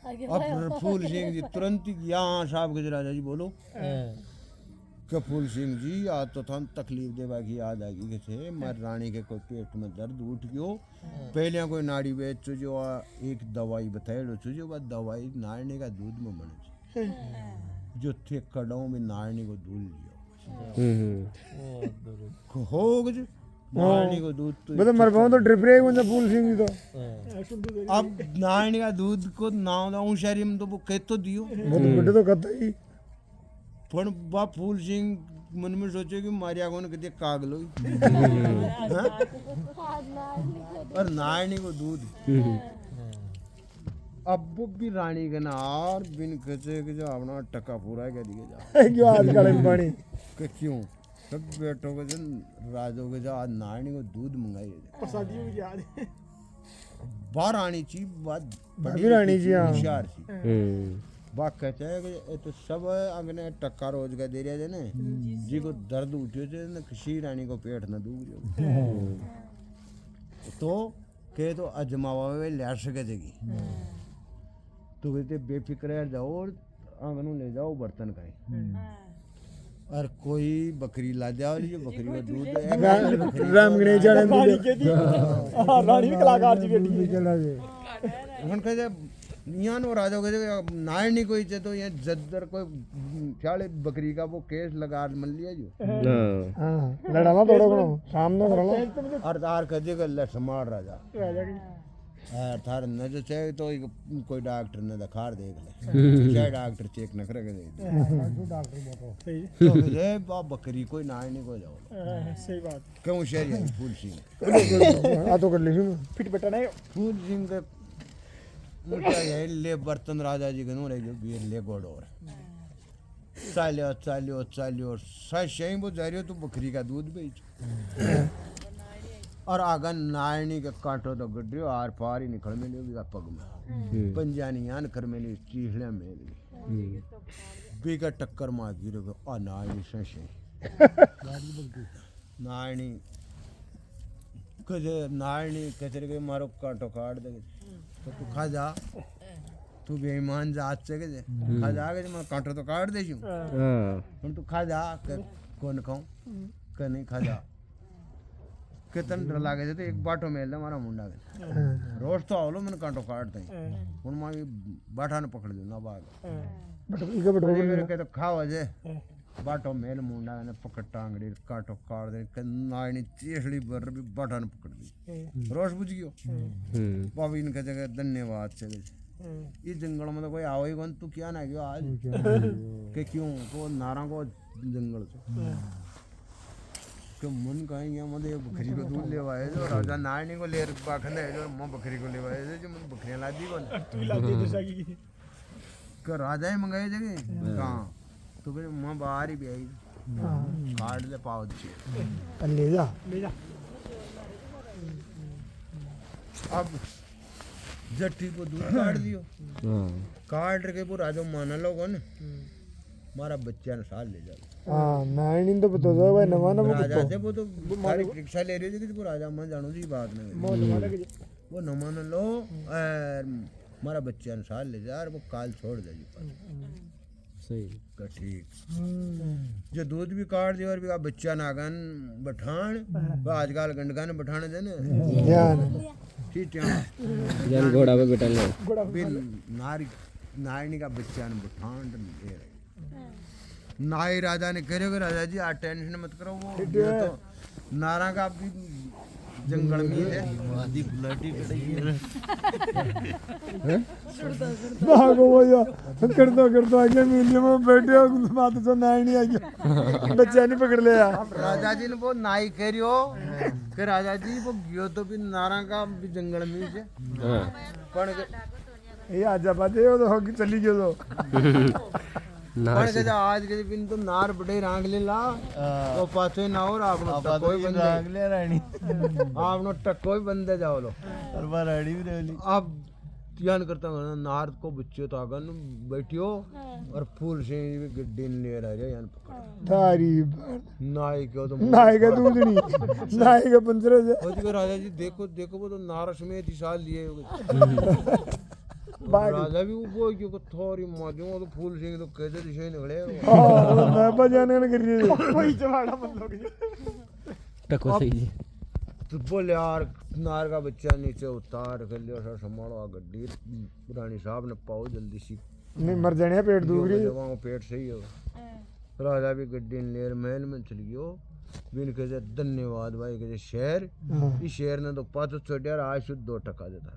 Speaker 2: रहे अब फूल सिंह जी तुरंत ही यहाँ साहब के राजा जी बोलो कि फूल सिंह जी आज तो थान तकलीफ देवा की याद आ गई कि थे मर रानी के कोई पेट में दर्द उठ गयो पहले कोई नाड़ी बेच जो एक दवाई बताए जो बात दवाई नारने का दूध में बने जो थे कड़ों में नारने को दूध लियो हो गए नारने को दूध तो
Speaker 1: मतलब मर पाऊं तो ड्रिप रे मतलब फूल सिंह जी तो
Speaker 2: अब नारने का दूध को नाव दाऊं शहरी में तो वो कह तो दियो
Speaker 1: वो तो बड़े तो कहता ही
Speaker 2: पर बा फूल सिंह मन में सोचे कि मारिया कौन कहते काग लो और नारनी को दूध अब वो भी रानी के नार बिन कचे के जो अपना टका पूरा कर दिए जा
Speaker 1: क्यों आज काले में पानी
Speaker 2: कि क्यों सब बेटों के जो राजों के जो आज नारनी को दूध मंगाई
Speaker 5: शादियों की याद है
Speaker 2: बाहर आनी चाहिए बात
Speaker 1: भाभी रानी जी, हाँ।
Speaker 2: होशियार थी बात कहते हैं कि ये तो सब अगने टक्का रोज का दे रहे थे ने जी को दर्द उठे थे न किसी रानी को पेट न दूर तो के तो अजमावा में ले सके जगी तो कहते बेफिक्र जाओ और आंगनों ले जाओ बर्तन कहीं और कोई बकरी ला जाओ जो बकरी का दूध
Speaker 1: राम गणेश जाने
Speaker 5: रानी के दी रानी भी कलाकार जी बेटी
Speaker 1: चला जे
Speaker 2: उन कहते यहाँ नो राजा कहते नारनी कोई चे तो यहाँ जद्दर कोई चाले बकरी का वो केस लगा मन लिया जो
Speaker 1: हां लड़ाना तोड़ो करो सामने करो
Speaker 2: और तार कहे कि ले समार राजा
Speaker 5: राजा की
Speaker 2: थार न जो चाहे तो कोई डॉक्टर ने दिखार देख ले चाहे डॉक्टर चेक न करे दे
Speaker 5: सही
Speaker 2: तो कहे बा बकरी कोई नारनी को जाओ
Speaker 5: सही बात
Speaker 2: क्यों शहर है फूल सिंह
Speaker 1: आ तो कर ली
Speaker 5: फिट बेटा नहीं
Speaker 2: फूल सिंह के मुझे यही ले बर्तन राजा जी के नो रह गयो बीर ले गोड़ोर चालियो चालियो चालियो सही वो जा रही हो तो बकरी का दूध बेच और आगा नारनी के कांटो तो गड्रियो आर पार ही निकल में लियो पग में पंजानी यान कर में लियो चीहले में लियो बीका टक्कर मार गिरो आ नारनी सही नारनी कजे नारनी कचरे के मारो कांटो काट दे तो तू खा जा तू बेईमान जात से के खा जा के मैं कांटो तो काट दे हम तू खा जा कौन खाऊं के नहीं खा जा कितन डर लागे तो एक बाटो मेल हमारा मुंडा के रोज तो आवलो मैंने कांटो काट दई हुन मां बाठा ने पकड़ दे ना बाग
Speaker 1: इके बटो
Speaker 2: मेरे के तो खाओ जे बाटो मेल मुंडा ने पकड़ टांगड़ी कांटो काट दे नानी चेहड़ी बर भी बाठा ने पकड़ दी रोज बुझ गयो बाबी इनके जगह धन्यवाद से ये जंगल में तो कोई आओ ही कौन तू क्या ना गयो आज के क्यों तो नारा को जंगल से तो मन कहेंगे मधे बकरी को दूध लेवाए जो राजा नारनी को ले पाखंदे जो मैं बकरी को लेवाए जो मन बकरियां ला दी कौन
Speaker 5: तू ला दे दूसरा की
Speaker 2: का राजा ही मंगाए जगह कहां तो फिर मैं बाहर ही भी आई काट ले पाव दे
Speaker 1: ले जा
Speaker 2: अब जट्टी को दूध काट दियो काट के वो राजा माना लो कौन मारा बच्चा ने साल ले जा
Speaker 1: हां नारनी तो बता दो भाई नवा ना
Speaker 2: राजा से वो तो सारी परीक्षा ले रही थी कि वो राजा मैं जानो जी बात नहीं
Speaker 5: मौत मारे के
Speaker 2: वो न मान लो मारा बच्चे अनुसार ले जा और वो काल छोड़ दे जी
Speaker 4: सही
Speaker 2: का ठीक जो दूध भी काट दिया और भी बच्चा नागन बठान वो आजकल गंडकान बठाने देने
Speaker 1: ध्यान
Speaker 2: ठीक है
Speaker 4: जन घोड़ा पे बैठा ले
Speaker 2: बिन नारी नारनी का बच्चा ने बठान दे रहे नाई राजा ने करेगा राजा जी आप टेंशन मत करो वो तो नारा का भी जंगल में है
Speaker 3: आधी गुलाटी कटाई
Speaker 1: भागो वो या करतो आगे मिलने में बैठे हो बात तो नहीं आ गया बच्चा नहीं पकड़ लिया
Speaker 2: राजा जी ने वो नाई करियो कि राजा जी वो गयो तो भी नारा का भी जंगल में से
Speaker 4: हाँ
Speaker 2: पण
Speaker 1: ये आजा बाजे वो तो होगी चली गयो तो
Speaker 2: पण के आज के दिन तो नार बड़े रांग ले ला तो पाछे ना और आपनो टकोई बंदे
Speaker 3: अगले रानी
Speaker 2: आपनो टकोई बंदे जाओ लो
Speaker 3: और बार रानी भी रहली
Speaker 2: अब ध्यान करता हूँ नार को बच्चे तो आगन बैठियो और फूल से गड्डी ले रहा है यान
Speaker 1: थारी
Speaker 2: नाई को तो
Speaker 1: नाई का दूधनी नाई का पंजरे से
Speaker 2: वो जी राजा जी देखो देखो वो तो नार समेत ही साल लिए होगे राजा भी वो क्यों थोड़ी माजूं तो फूल सिंह तो कैसे दिशा निकले
Speaker 1: हां मैं बजाने न कर रही
Speaker 5: कोई जवाड़ा मतलब
Speaker 4: टको सही जी
Speaker 2: तो बोले यार नार का बच्चा नीचे उतार कर लियो सर संभालो गड्डी रानी साहब ने पाओ जल्दी सी
Speaker 1: नहीं मर जाने पेट दूसरी
Speaker 2: जवाओं पेट सही हो राजा भी गड्डी लेर महल में चल गयो बिन कहे धन्यवाद भाई कहे शेर इस शेर ने तो पाँच छोड़ आज शुद्ध 2 टका देता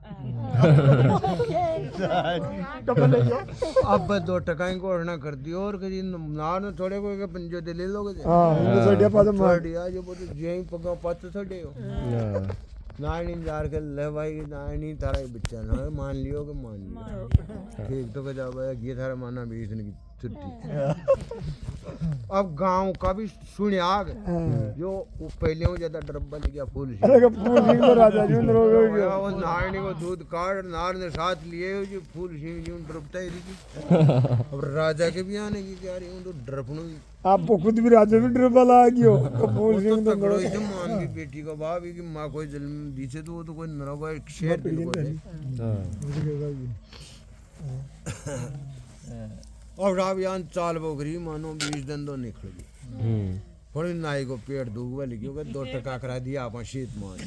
Speaker 2: अब 2 टका की घोषणा कर दी और कहीं नार ने थोड़े को के पंजो दे ले लोगे
Speaker 1: हां इनको छोड़िया पास मार
Speaker 2: दिया जो बोले जे पगा पाँच छोड़े हो नानी जार के ले भाई नानी तारा ही बच्चा ना मान लियो कि मान लियो ठीक तो कह जा भाई ये थारा माना 20 दिन की छुट्टी अब गांव का भी सुने आग जो वो पहले हो ज्यादा डर बन गया फूल
Speaker 1: अरे का फूल सिंह तो राजा जी अंदर हो गया
Speaker 2: वो नारनी को दूध काट नार ने साथ लिए जो फूल सिंह जी डरता ही रही अब राजा के भी आने की क्या रही हूँ तो डरपणु
Speaker 1: आपको खुद भी राजा भी डर वाला आ गयो तो फूल सिंह तो
Speaker 2: तगड़ो इसे मान की बेटी का बाप की माँ कोई जन्म दी से तो वो तो कोई नरोगा एक शेर दिल को और राव यान चाल बोगरी मानो 20 दिन तो निकल गई थोड़ी नाई को पेट दूध वाली क्योंकि 2 टका करा दिया आप शीत मान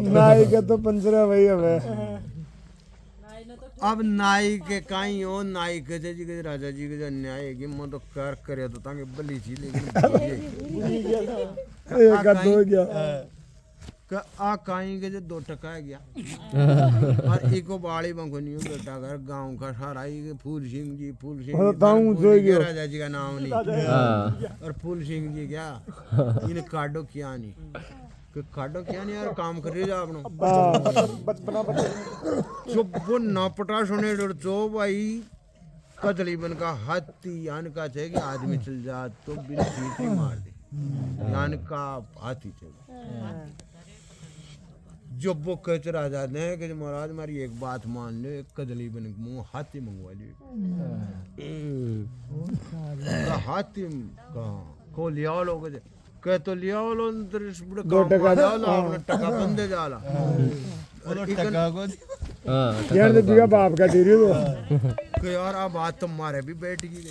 Speaker 1: नाई का तो पंजरा वही है
Speaker 2: अब नाई के काई हो नाई के जी के राजा जी के अन्याय है कि मैं तो कर करे तो ताकि बली थी लेकिन
Speaker 1: एक आध हो गया
Speaker 2: आ काई के जो 2 टका गया और एको बाड़ी बंगनियो बेटा घर गांव का सारा ही फूल सिंह जी राजा जी का नाम नहीं और फूल सिंह जी क्या इन काटो क्या नहीं कि काटो क्या नहीं यार काम कर जा अपनो जो वो ना पटा सुने डर जो भाई कदली बन का हाथी यान का चाहिए कि आदमी चल जा तो बिन सीट ही मार दे यान का हाथी चाहिए जो वो कहते राजा ने कि महाराज हमारी एक बात मान लो एक कदली बन मुँह हाथी मंगवा लियो हाथी कहाँ को लिया लोग कह तो लिया लो 2 टका आपने टका बंदे जाला
Speaker 3: टका को
Speaker 1: यार तो दिया बाप का दे रही हो
Speaker 2: कि यार अब बात तो मारे भी बैठ गई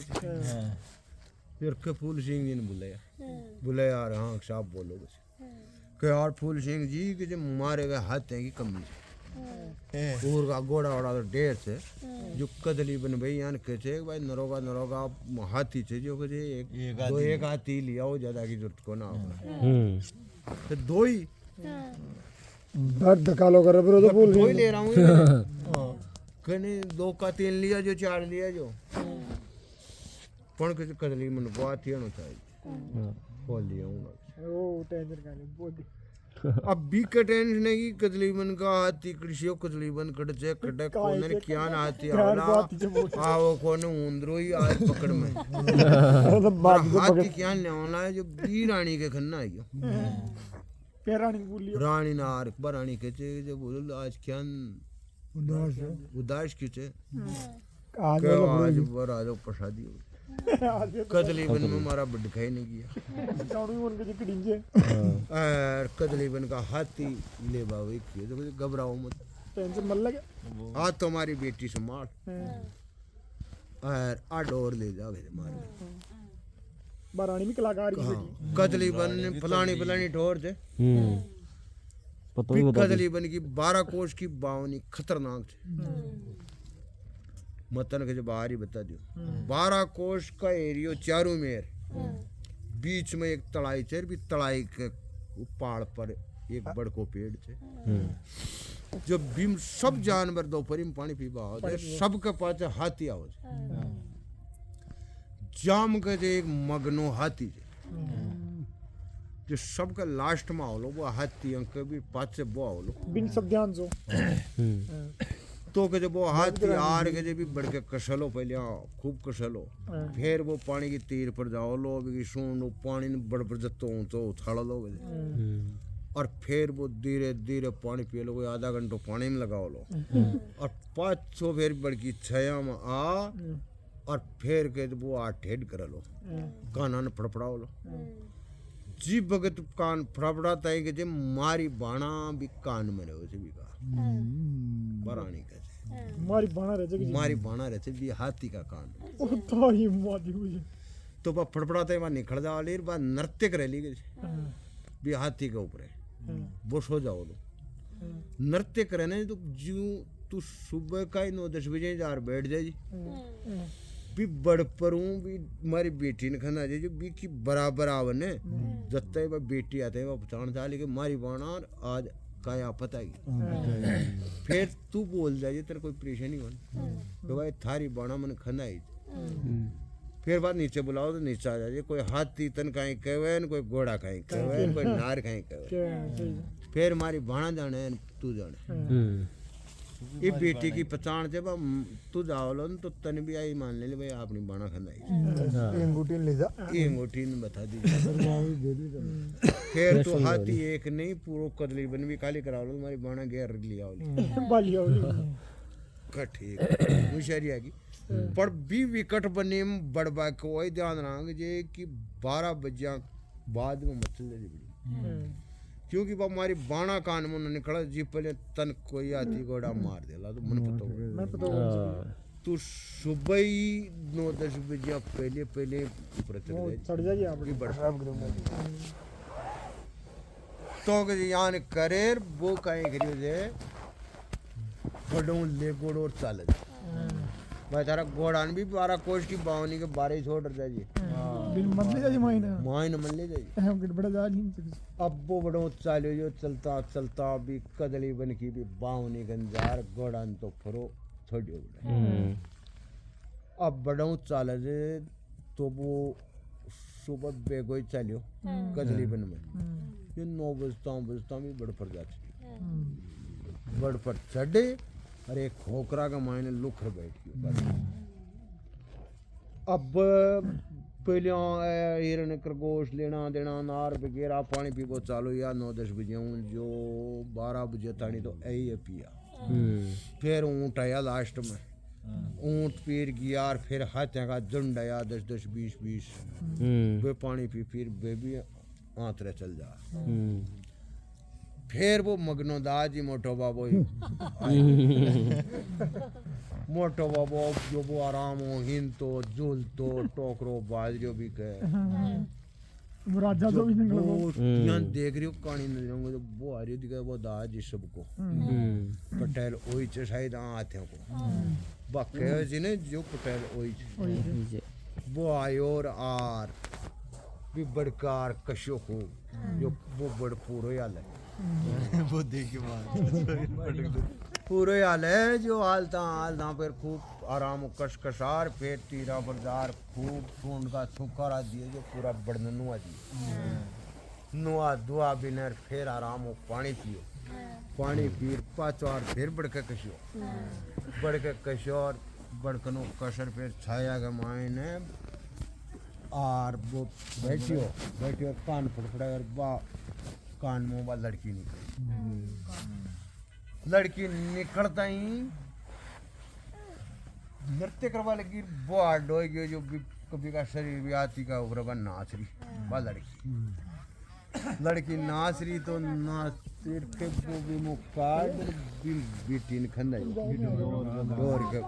Speaker 2: फिर के फूल सिंह जी ने बुलाया यार हाँ साहब बोलो कि यार फूल सिंह जी के जो मारे गए हाथ हैं की कमी से ऊर का घोड़ा वोड़ा तो ढेर से जो कदली बन भाई यान कहते भाई नरोगा हाथी से जो कहे एक हाथी लिया हो ज्यादा की जरूरत को ना तो 2 ही
Speaker 1: धक्का लो कर तो फूल
Speaker 2: 2 ही ले रहा हूँ कहने 2 का 3 लिया जो 4 लिया जो पण के कदली मन को हाथी होना चाहिए बोल लिया हूँ
Speaker 5: ओ टेंशन का नहीं बोल
Speaker 2: अब भी का टेंशन है कि कदलीबन का हाथी कृषियो कदलीबन कड़चे कड़े कोने क्या ना हाथी आला आओ कोने उंदरो ही आज पकड़ में हाथी क्या लेवला है जो बी रानी के खन्ना है
Speaker 5: पे रानी बोल लियो
Speaker 2: रानी नार रानी के चे जो बोल आज क्या उदास की चे आज बड़ा जो प्रसादी कदलीबन में हमारा बड़खाई नहीं किया और कदलीबन का हाथी ले बाबू किए तो घबराओ मत
Speaker 5: टेंशन मत लगे
Speaker 2: आज तुम्हारी बेटी संभाल और आडोर ले जाओगे मारे
Speaker 5: बारानी में कलाकार की बेटी
Speaker 2: कदलीबन फलानी ठोर थे कदलीबन की 12 कोस की बावनी खतरनाक थे मतन के जो बाहर ही बता दियो 12 कोस का एरियो चारों मेर बीच में एक तड़ाई चेर भी तड़ाई के वो पहाड़ पर एक बड़को पेड़ थे जब भीम सब जानवर दोपहरी में पानी पीबा हो सबके पास हाथी आओ जाम के जे एक मगनो हाथी जो सबका लास्ट में आओ वो हाथी अंक भी पास से वो आओ
Speaker 5: बिन सब ध्यान जो
Speaker 2: तो के जब वो हाथी आर के जब भी बढ़ के कसलो पहले खूब कसलो फिर वो पानी की तीर पर जाओ लो अभी सुन लो पानी ने बड़ बड़ जत्तो ऊंचो उछाड़ लो और फिर वो धीरे धीरे पानी पी लो कोई आधा घंटा पानी में लगाओ लो और 500 फिर बड़की छया में आ और फिर के वो आ ढेड कर लो काना ने फड़फड़ाओ लो जी भगत कान फड़फड़ाता है कि जे मारी बाणा भी कान में रहे उसे भी का बरानी का
Speaker 5: मारी बाणा रह जाएगी
Speaker 2: मारी बाणा रहते भी हाथी का कान
Speaker 5: ओ तो ही मादी हुई
Speaker 2: तो वह फड़फड़ाते वहाँ निकल जाओ लेर वह नृत्य कर ली भी हाथी के ऊपर वो सो जाओ लो नृत्य करे ना तो जो तू सुबह का ही 9-10 बजे जार बैठ जाए भी बड़ परूं भी हमारी बेटी ने खाना जो भी की बराबर आवने जत्ते वह बेटी आते हैं वह पहचान था लेकिन मारी बाणा आज क्या पता ही फिर तू बोल जाए तेरे कोई परेशानी हो तो भाई थारी बाणा मन खाना ही फिर बात नीचे बुलाओ तो नीचे आ जाए कोई हाथी तन कहीं कहवे कोई घोड़ा कहीं कहवे कोई नार कहीं कहवे फिर हमारी बाणा जाने तू जाने ये बेटी की पहचान जब तू जाओ लो तो तन भी आई मान ले भाई आपने बाणा खाना ही
Speaker 1: अंगूठी ले जा
Speaker 2: ये अंगूठी ने बता दी फिर तो हाथी एक नहीं पूरा कदली बन भी काली करा लो हमारी बाणा घेर लिया
Speaker 5: बालिया
Speaker 2: ठीक होशियारी आ गई पर भी विकट बने बड़बा को वही ध्यान रहा जे कि 12 बजे बाद में मचल जाए बड़ी क्योंकि वो हमारी बाणा कान में निकला जी पहले तन कोई हाथी घोड़ा मार देला तो मन पता तू सुबह ही 9-10 बजे पहले पहले ऊपर
Speaker 5: चढ़ जाइए आप
Speaker 2: तो यान करेर वो कहीं करियो जे बड़ों ले गोड़ और चाल भाई तारा घोड़ान भी 12 कोष की बावनी के 12 छोड़ जाए
Speaker 5: बिन मत ले जाइए
Speaker 2: माइन मन ले जाइए
Speaker 5: हम किट बड़ा जा नहीं
Speaker 2: अब वो बड़ों चालो जो चलता चलता भी कदली बन की भी बावनी गंजार घोड़ान तो फरो छोड़ियो अब बड़ों चाल जे तो वो सुबह बेगो ही चलियो कदली बन में ये 9 बजता भी बड़ पर जाती बड़ पर चढ़े अरे खोखरा का मायने लुखर बैठ गई अब पहले हिरण खरगोश लेना देना नार वगैरह पानी पीबो चालू या 9-10 बजे जो 12 बजे तानी तो यही पिया फिर ऊँट आया लास्ट में ऊँट पीर गया और फिर हाथियों का झुंड आया 10-10 20-20 वे पानी पी फिर वे भी आंतरे चल जा फिर वो मगनो दाजी मोटो बाबो मोटो बाबो जो वो आराम हो हिंतो झूलतो टोकरो बाजरियो भी कहे
Speaker 5: वो राजा जो भी निकल
Speaker 2: वो यहाँ देख रही हो कहानी नजरों को जो वो आ रही दिखे वो दाजी सबको पटेल ओई चे शायद हाथियों को बाके जी ने जो पटेल ओई चे वो आयो और आर भी बड़कार कशो को जो वो बड़ पूरो याल है
Speaker 3: वो देखे
Speaker 2: पूरे हाल है जो हालता फिर खूब आराम कशकशार फिर तीरा बरदार खूब सूंड का सूखा रा दिए जो पूरा बड़न नुआ दिए नुआ दुआ बिनर फिर आराम हो पानी पियो पानी पीर 5 और फिर बढ़के कशो और बड़कनो कशर फिर छाया के मायने और वो बैठियो कान फड़फड़ा और बा कान में वो लड़की निकलता ही नृत्य करवा लगी वो हार्ड हो गई जो भी कभी का शरीर भी आती का ऊपर बा नाच रही बा लड़की नाच रही तो नाच के वो भी मुकाद बेटी ने खंदा डोर के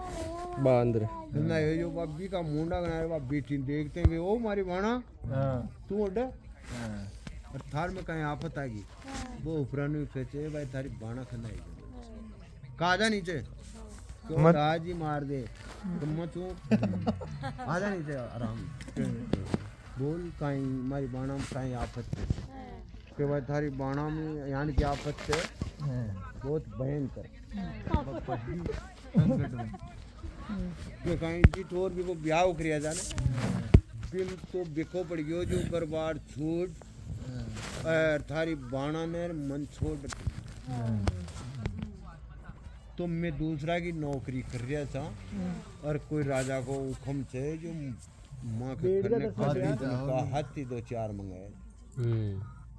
Speaker 4: बांद्र
Speaker 2: खंदा जो बाबी का मुंडा बनाया बा बेटी देखते हैं ओ मारी बाणा तू उड़ और थार में कहीं आफत आ गई वो ऊपरानी खेचे भाई थारी बाणा खंदा काजा नीचे क्यों दाजी मार दे तुम मचो आजा नीचे आराम बोल कहीं मारी बाणा में कहीं आफत के बाद थारी बाणा में यानी कि आफत से बहुत भयंकर जो कहीं जी ठोर भी वो ब्याह उकरिया जाने फिर तो बिको पड़ गयो जो बर्बाद छूट और थारी बाणा ने मन छोड़ तो मैं दूसरा की नौकरी कर रहा था और कोई राजा को हुक्म से जो माँ के करने का हाथी 2-4 मंगाए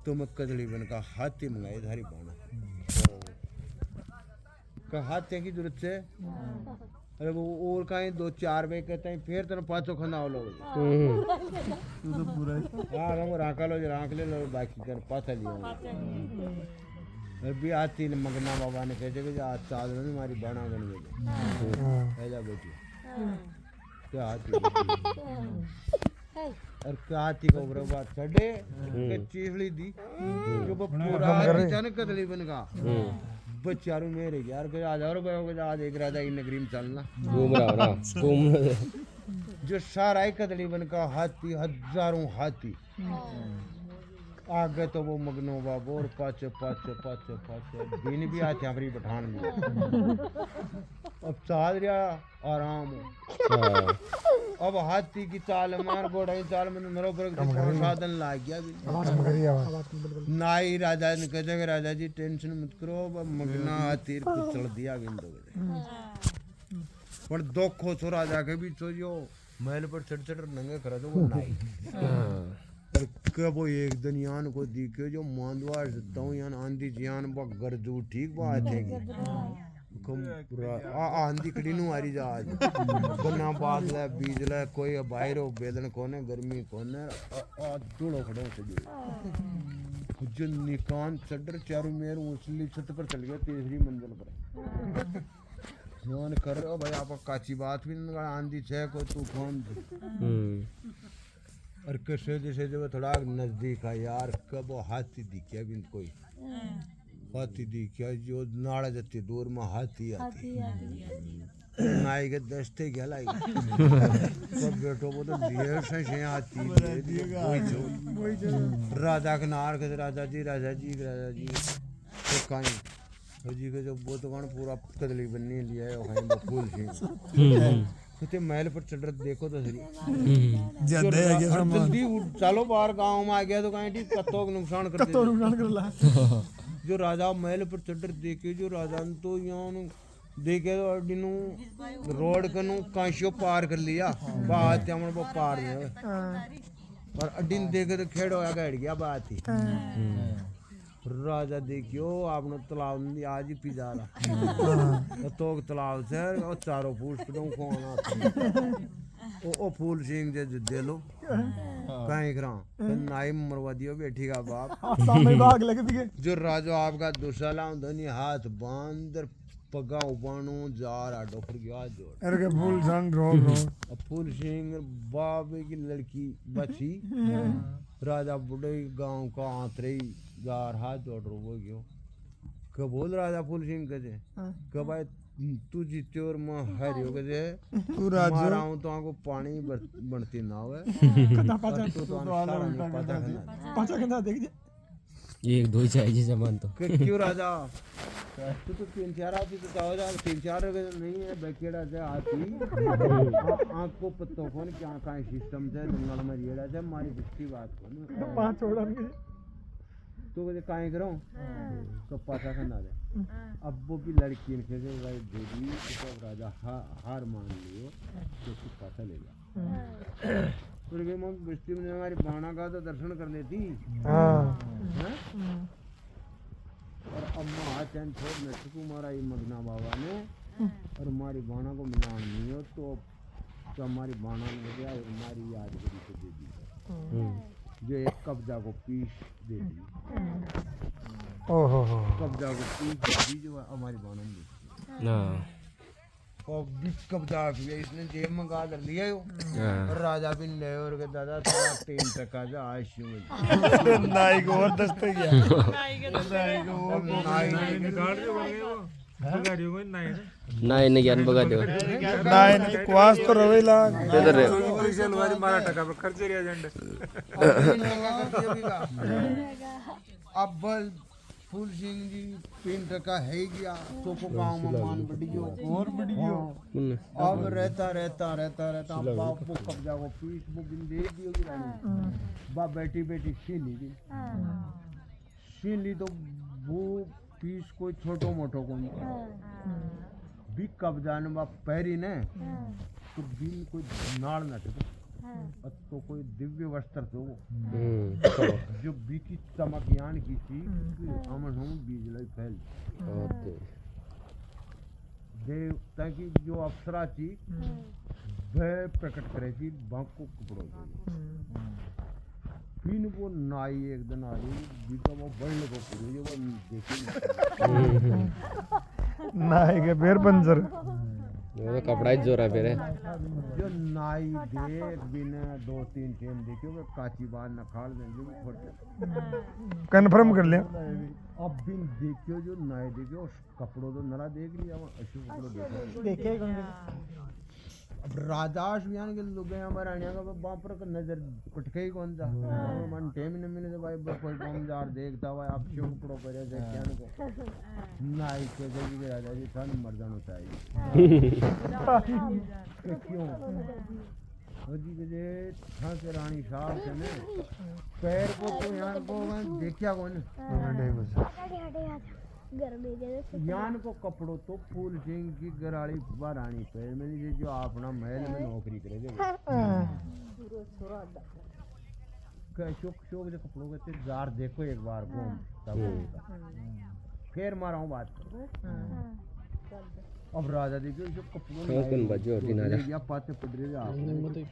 Speaker 2: तो मैं कदली बन का हाथी मंगाए थारी बाणा का हाथी की जरूरत से अरे वो और कहीं 2-4 बजे कहते हैं फिर तेरे पाँचों खंदा लोग
Speaker 3: तू तो पूरा
Speaker 2: हाँ हम राख लो राख ले लो बाकी कर पाथा लिया अभी आती मगना बाबा ने कहे कि आज चाल में हमारी बाणा बन गई ऐसा बेटी क्या हाथी और क्या हाथी को बर्बाद चढ़े चीफली दी जो पूरा अचानक कदली बन का बच्चारू मेरे यार के आज और आज एक राजा की नगरी में चलना
Speaker 4: घूम रहा ना घूम
Speaker 2: जो सारा ही कदली बन का हाथी हजारों हाथी आगे तो वो मगनो बाबू और पाचे पाचे पाचे पाचे दिन भी आते हमारी पठान में अब चाल रहा आराम अब हाथी की चाल मार घोड़ा की चाल में नरो पर साधन ला गया नाई राजा ने कहे राजा जी टेंशन मत करो मगना हाथी चल दिया बिंदु पर दुखो छो राजा के भी जो महल पर चढ़ चढ़ नंगे करा दो वो नाई पर कब वो एक दिन यान को दिखे जो मांदवा सकता हूँ यान आंधी जियान बा गरजू ठीक बात है आंधी कड़ी नु आरी जा आज गन्ना बादल है बीजल है कोई बाहर हो बेदन कोने गर्मी कोने डोड़ो खड़ो से जो निकान चढ़ चारों मेर उसली छत पर चल गया तीसरी मंजिल पर यान कर भाई आप काची बात भी नहीं आंधी छे को तूफान और कैसे जैसे जब थोड़ा नजदीक है यार कब वो हाथी दिखा भी कोई हाथी दिखा जो नाड़ा जाती दूर में हाथी आती नाई के दस्ते क्या लाई सब बेटो वो तो ढेर से हाथी राजा के नार के राजा जी तो कहीं जी के जो वो तो पूरा कदली बनने लिया है फूल से तो महल पर चढ़ देखो तो सही जल्दी चलो बाहर गांव में आ गया तो कहीं कत्तों को नुकसान कर जो राजा महल पर चढ़ देखे जो राजा ने तो यहाँ देखे तो अड्डीनू रोड कनु कांशियो पार कर लिया बात त्यामन वो पार और अड्डी ने देखे तो खेड़ होया गड़ गया बात ही राजा देखियो आपने तालाब में आज ही पी जा रहा तो तालाब से और चारों फूट कौन ओ फूल सिंह दे लो कहीं करा नाई मरवा दियो बेटी का बाप
Speaker 5: सामने भाग लग दिए
Speaker 2: जो राजा आपका दुशाला धनी हाथ बांध पगा उबानो जा रहा डॉक्टर गया जोड़
Speaker 1: अरे के फूल संग रो
Speaker 2: फूल सिंह बाबे की लड़की बची राजा बुढ़े गांव का आंतरे यार हाथ जोड़ रो वो क्यों कब बोल राजा फूल सिंह कहे कब आए तू जीते और मैं हरी हो गए
Speaker 1: तू राजा
Speaker 2: मारा हूं तो आपको पानी बनती ना हो
Speaker 5: कदा पाचा
Speaker 2: तो
Speaker 5: पाचा कदा देख
Speaker 4: एक दो ही चाहिए जमान तो
Speaker 2: क्यों राजा तू तो 3-4 आती तो जाओ जा 3-4 नहीं है बेकेड़ा से आती आंख को पत्तों को क्या कहीं सिस्टम से जंगल में रेड़ा से हमारी बिस्ती बात को
Speaker 5: पांच छोड़ा
Speaker 2: तो मुझे काहे करो तो पासा खंदा दे अब वो भी लड़की ने कहे भाई दीदी तो राजा हार मान लियो तो तू पासा ले जा फिर भी मैं बिस्ती में हमारी बाणा का तो दर्शन कर लेती और अम्मा हाथन छोड़ नटकू मारा ये मगना बाबा ने और हमारी बाणा को मिलान नहीं हो तो हमारी बाणा ने गया और हमारी यादगिरी को दे दी जो एक कब्जा को पीस दे दी कब्जा को पीस दे दी जो हमारी बाणा ने दी
Speaker 4: ना
Speaker 2: और बीच कब्जा किया इसने जेब में गा कर लिया और राजा भी ले और के दादा थोड़ा 3 टका जा आशु
Speaker 1: नाई को और दस्ते गया
Speaker 2: नाई ने काट जो बन गया
Speaker 4: ना इन्हें ज्ञान बगा दो
Speaker 1: नाही क्वास तो रवेला
Speaker 4: इधर रे
Speaker 2: अब फूल सिंह जी पिंड का है गया तो को गांव में मान बढ़ियो और बढ़ियो अब रहता बाप को कब्जा को पीस वो बिन दे दियो की रानी बाप बैठी बैठी छीन ली तो वो पीस कोई छोटो मोटो को भी कब्जा ने बाप पैरी ने तो बिन कोई नाड़ न थे तो कोई दिव्य वस्त्र तो जो बीकी चमक यान की थी अमन हम बीजलाई फैल देव ताकि जो अप्सरा थी वह प्रकट करे थी बांक को कपड़ों फिर वो नाई एक दिन आई बीका वो बढ़ने को पूरी जो वो देखी
Speaker 1: नाही के बेर बंजर
Speaker 4: वो तो कपड़ा ही जोरा फिर है
Speaker 2: जो नाई देख बिन 2-3 टेम देखियो कि काची बार न खाड़ देंगे फोटो
Speaker 1: कंफर्म कर लिया
Speaker 2: अब बिन देखियो जो नाई देखियो कपड़ों तो नरा देख लिया अशु कपड़ों
Speaker 5: देखे
Speaker 2: अब राजाश बयान के लोग हैं हमारे आने का बाप पर नजर पटके ही कौन सा मन टेम न मिले तो भाई कोई कौन जार देखता भाई आप क्यों कपड़ों पर है क्या को नाई के जगह राजा जी था मर जाना चाहिए क्यों होजी के जे था के रानी साहब से ने पैर को तो यार को मैं देखया कौन यान को कपड़ों तो फूल सिंह की गराड़ी रानी पैर में नहीं जो अपना महल में नौकरी करेगे शोक शोक जो कपड़ों के जार देखो एक बार घूम फिर मारा हूँ बात अब राजा देखियो जो कपड़ों या पाते पड़ रहे आप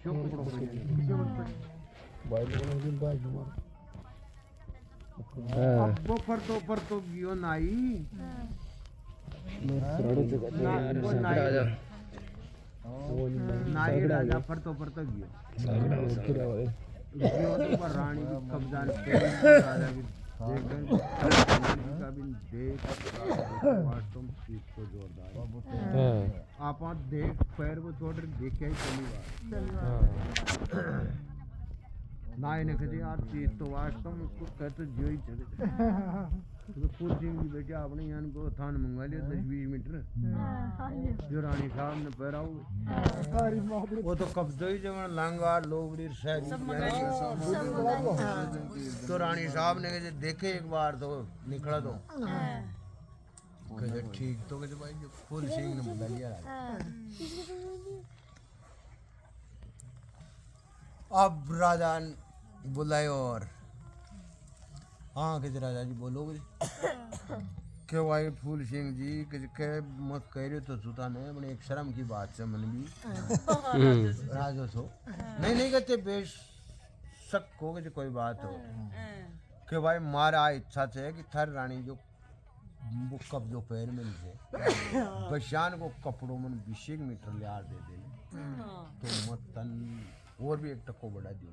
Speaker 2: शोक कपड़ों अब वो पर तो गियो नाई नाई राजा पर तो गियो तो पर रानी की कब्जा ने राजा की का भी देख तुम चीज को जोरदार आप देख पैर को छोड़ देख के ही चली बात नाई ने कहते यार चीज तो वास्तव में उसको कहते जो ही चले तो फूल सिंह की बेटी आपने यहाँ को थान मंगवा लिया 10-20 मीटर जो रानी साहब ने पहरा हुआ वो तो कब्जा ही जब लांगा लोगड़ी तो रानी साहब ने कहते देखे एक बार तो निकला तो कहते ठीक तो कहते भाई जो फूल सिंह ने बुला लिया अब राजा बुलाए और हाँ कहते राजा जी बोलोगे के भाई फूल सिंह जी के मत कह रहे तो सुता नहीं अपने एक शर्म की बात से मन भी राजो सो नहीं कहते बेश शक हो कि कोई बात हो कि भाई मारा इच्छा से कि थर रानी जो वो कब्जो पैर में से बशान को कपड़ों में 20 मीटर लियार दे तो मत तन और भी एक टक्को बढ़ा दियो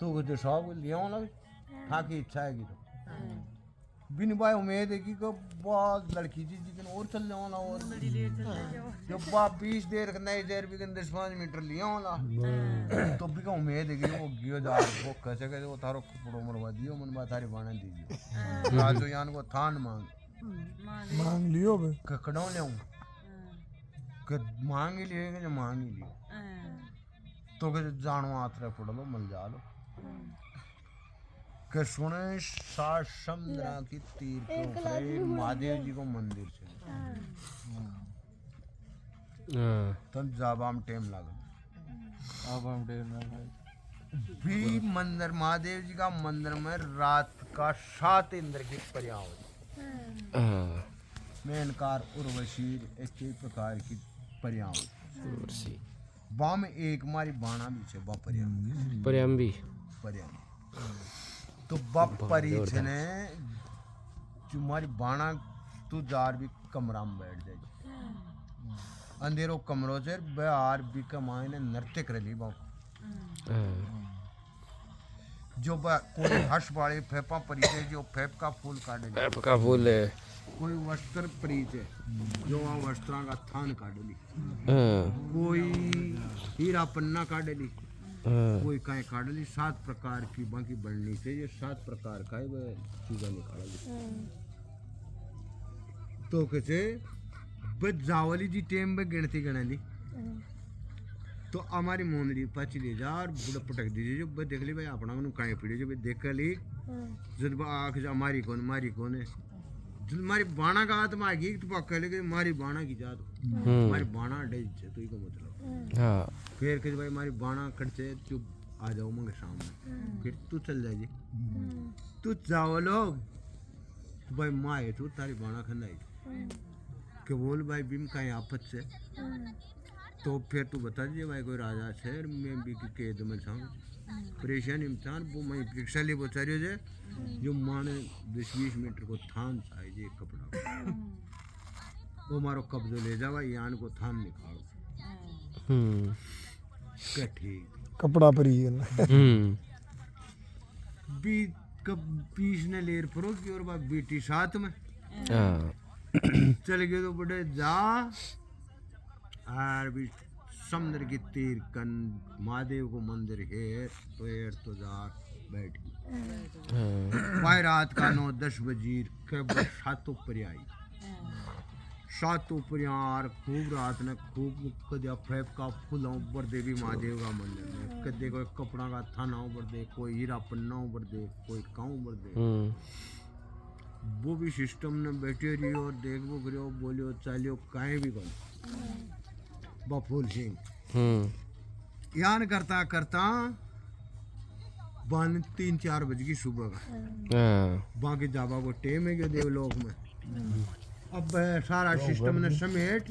Speaker 2: तो कहते साहब लिया ना हाँ की इच्छा है कि तो बिन भाई उम्मीद है कि बहुत लड़की जी जितन और चल जाओ ना और जब बाप 20 देर नहीं देर भी 10-5 मीटर लिया ना तो भी का उम्मीद है कि वो गियो जा वो कैसे कैसे वो थारो कपड़ों मरवा दियो मन बात थारी बाणा दीजिए राजो यान को थान मांग
Speaker 1: लियो बे
Speaker 2: ककड़ों ले मांग ही लिए कि मांग ही लियो तो के जानो आथरे पड़ लो मल जा लो के सुने समुद्रा की तीर के ऊपर महादेव जी को मंदिर से तब जाबाम टेम लगा भी मंदिर महादेव जी का मंदिर में रात का 7 इंद्र की पर्यावरण मेनकार उर्वशीर एक ही प्रकार की पर्यावरण बाम एक मारी बाणा भी छे बा पर्यावरण तो बाप परीछ ने तुम्हारी बाणा तू जार भी कमरा में बैठ जाए अंधेरो कमरों से बाहर भी कमाए ने नृत्य कर ली बाप जो कोई हर्ष वाले फेफा परिचय जो फेफ का फूल काटे
Speaker 4: पैप का फूल है।
Speaker 2: कोई वस्त्र परिचय जो वहाँ वस्त्रा का थान काटे ली
Speaker 4: हाँ,
Speaker 2: कोई हीरा पन्ना काटे ली
Speaker 4: हाँ,
Speaker 2: कोई कहीं काटे ली 7 प्रकार की बाकी बननी चाहिए 7 प्रकार का ही वह चीज़ें निकाल ली तो कैसे बस जावली जी टेम में गिनती गणा ली तो हमारी मोहनड़ी पाची ले जा और बुढ़ा पटक दीजिए जो बस देख ली भाई अपना को कहीं पड़ी जो देख ली जब आख हमारी कौन है जब हमारी बाणा का हाथ में आ गई तो पक्का लगे हमारी बाणा की जात हमारी बाणा अड्डे तो को मतलब
Speaker 4: हाँ,
Speaker 2: फिर कहे भाई हमारी बाणा कट से तू आ जाओ मंगे सामने फिर तू चल जाएगी तू जाओ लोग तो भाई माँ है तू तारी बाणा खंडाई के बोल भाई भीम का आपत से तो फिर तू बता दीजिए भाई कोई राजा शहर में भी के दम परेशान इंसान वो मैं परीक्षा लिए बचा रही है जो माने 10-20 मीटर को थान चाहिए कपड़ा वो मारो कब्जो ले जावा यान को थान निकालो क्या ठीक
Speaker 1: कपड़ा परी
Speaker 2: बी कब पीस ने लेर परो की और बात बेटी साथ में
Speaker 4: हाँ,
Speaker 2: चल गए तो बड़े जा और भी समुद्र की तीर कन महादेव को मंदिर है तो एर तो जा बैठ गई भाई रात का 9-10 बजे के सातों पर आई सातों पर यार खूब रात ने खूब कदिया फेफ का फूल ऊपर देवी महादेव का मंदिर में कदे कोई कपड़ा का थाना ऊपर दे कोई हीरा पन्ना ऊपर दे कोई काऊ ऊपर दे वो भी सिस्टम ने बैठे रही और देख वो करो बोलियो चालियो काहे भी कौन बफूल सिंह यान करता करता बन 3-4 बजे की सुबह का बाकी जाबा को टेम है देवलोक में अब सारा सिस्टम ने समेट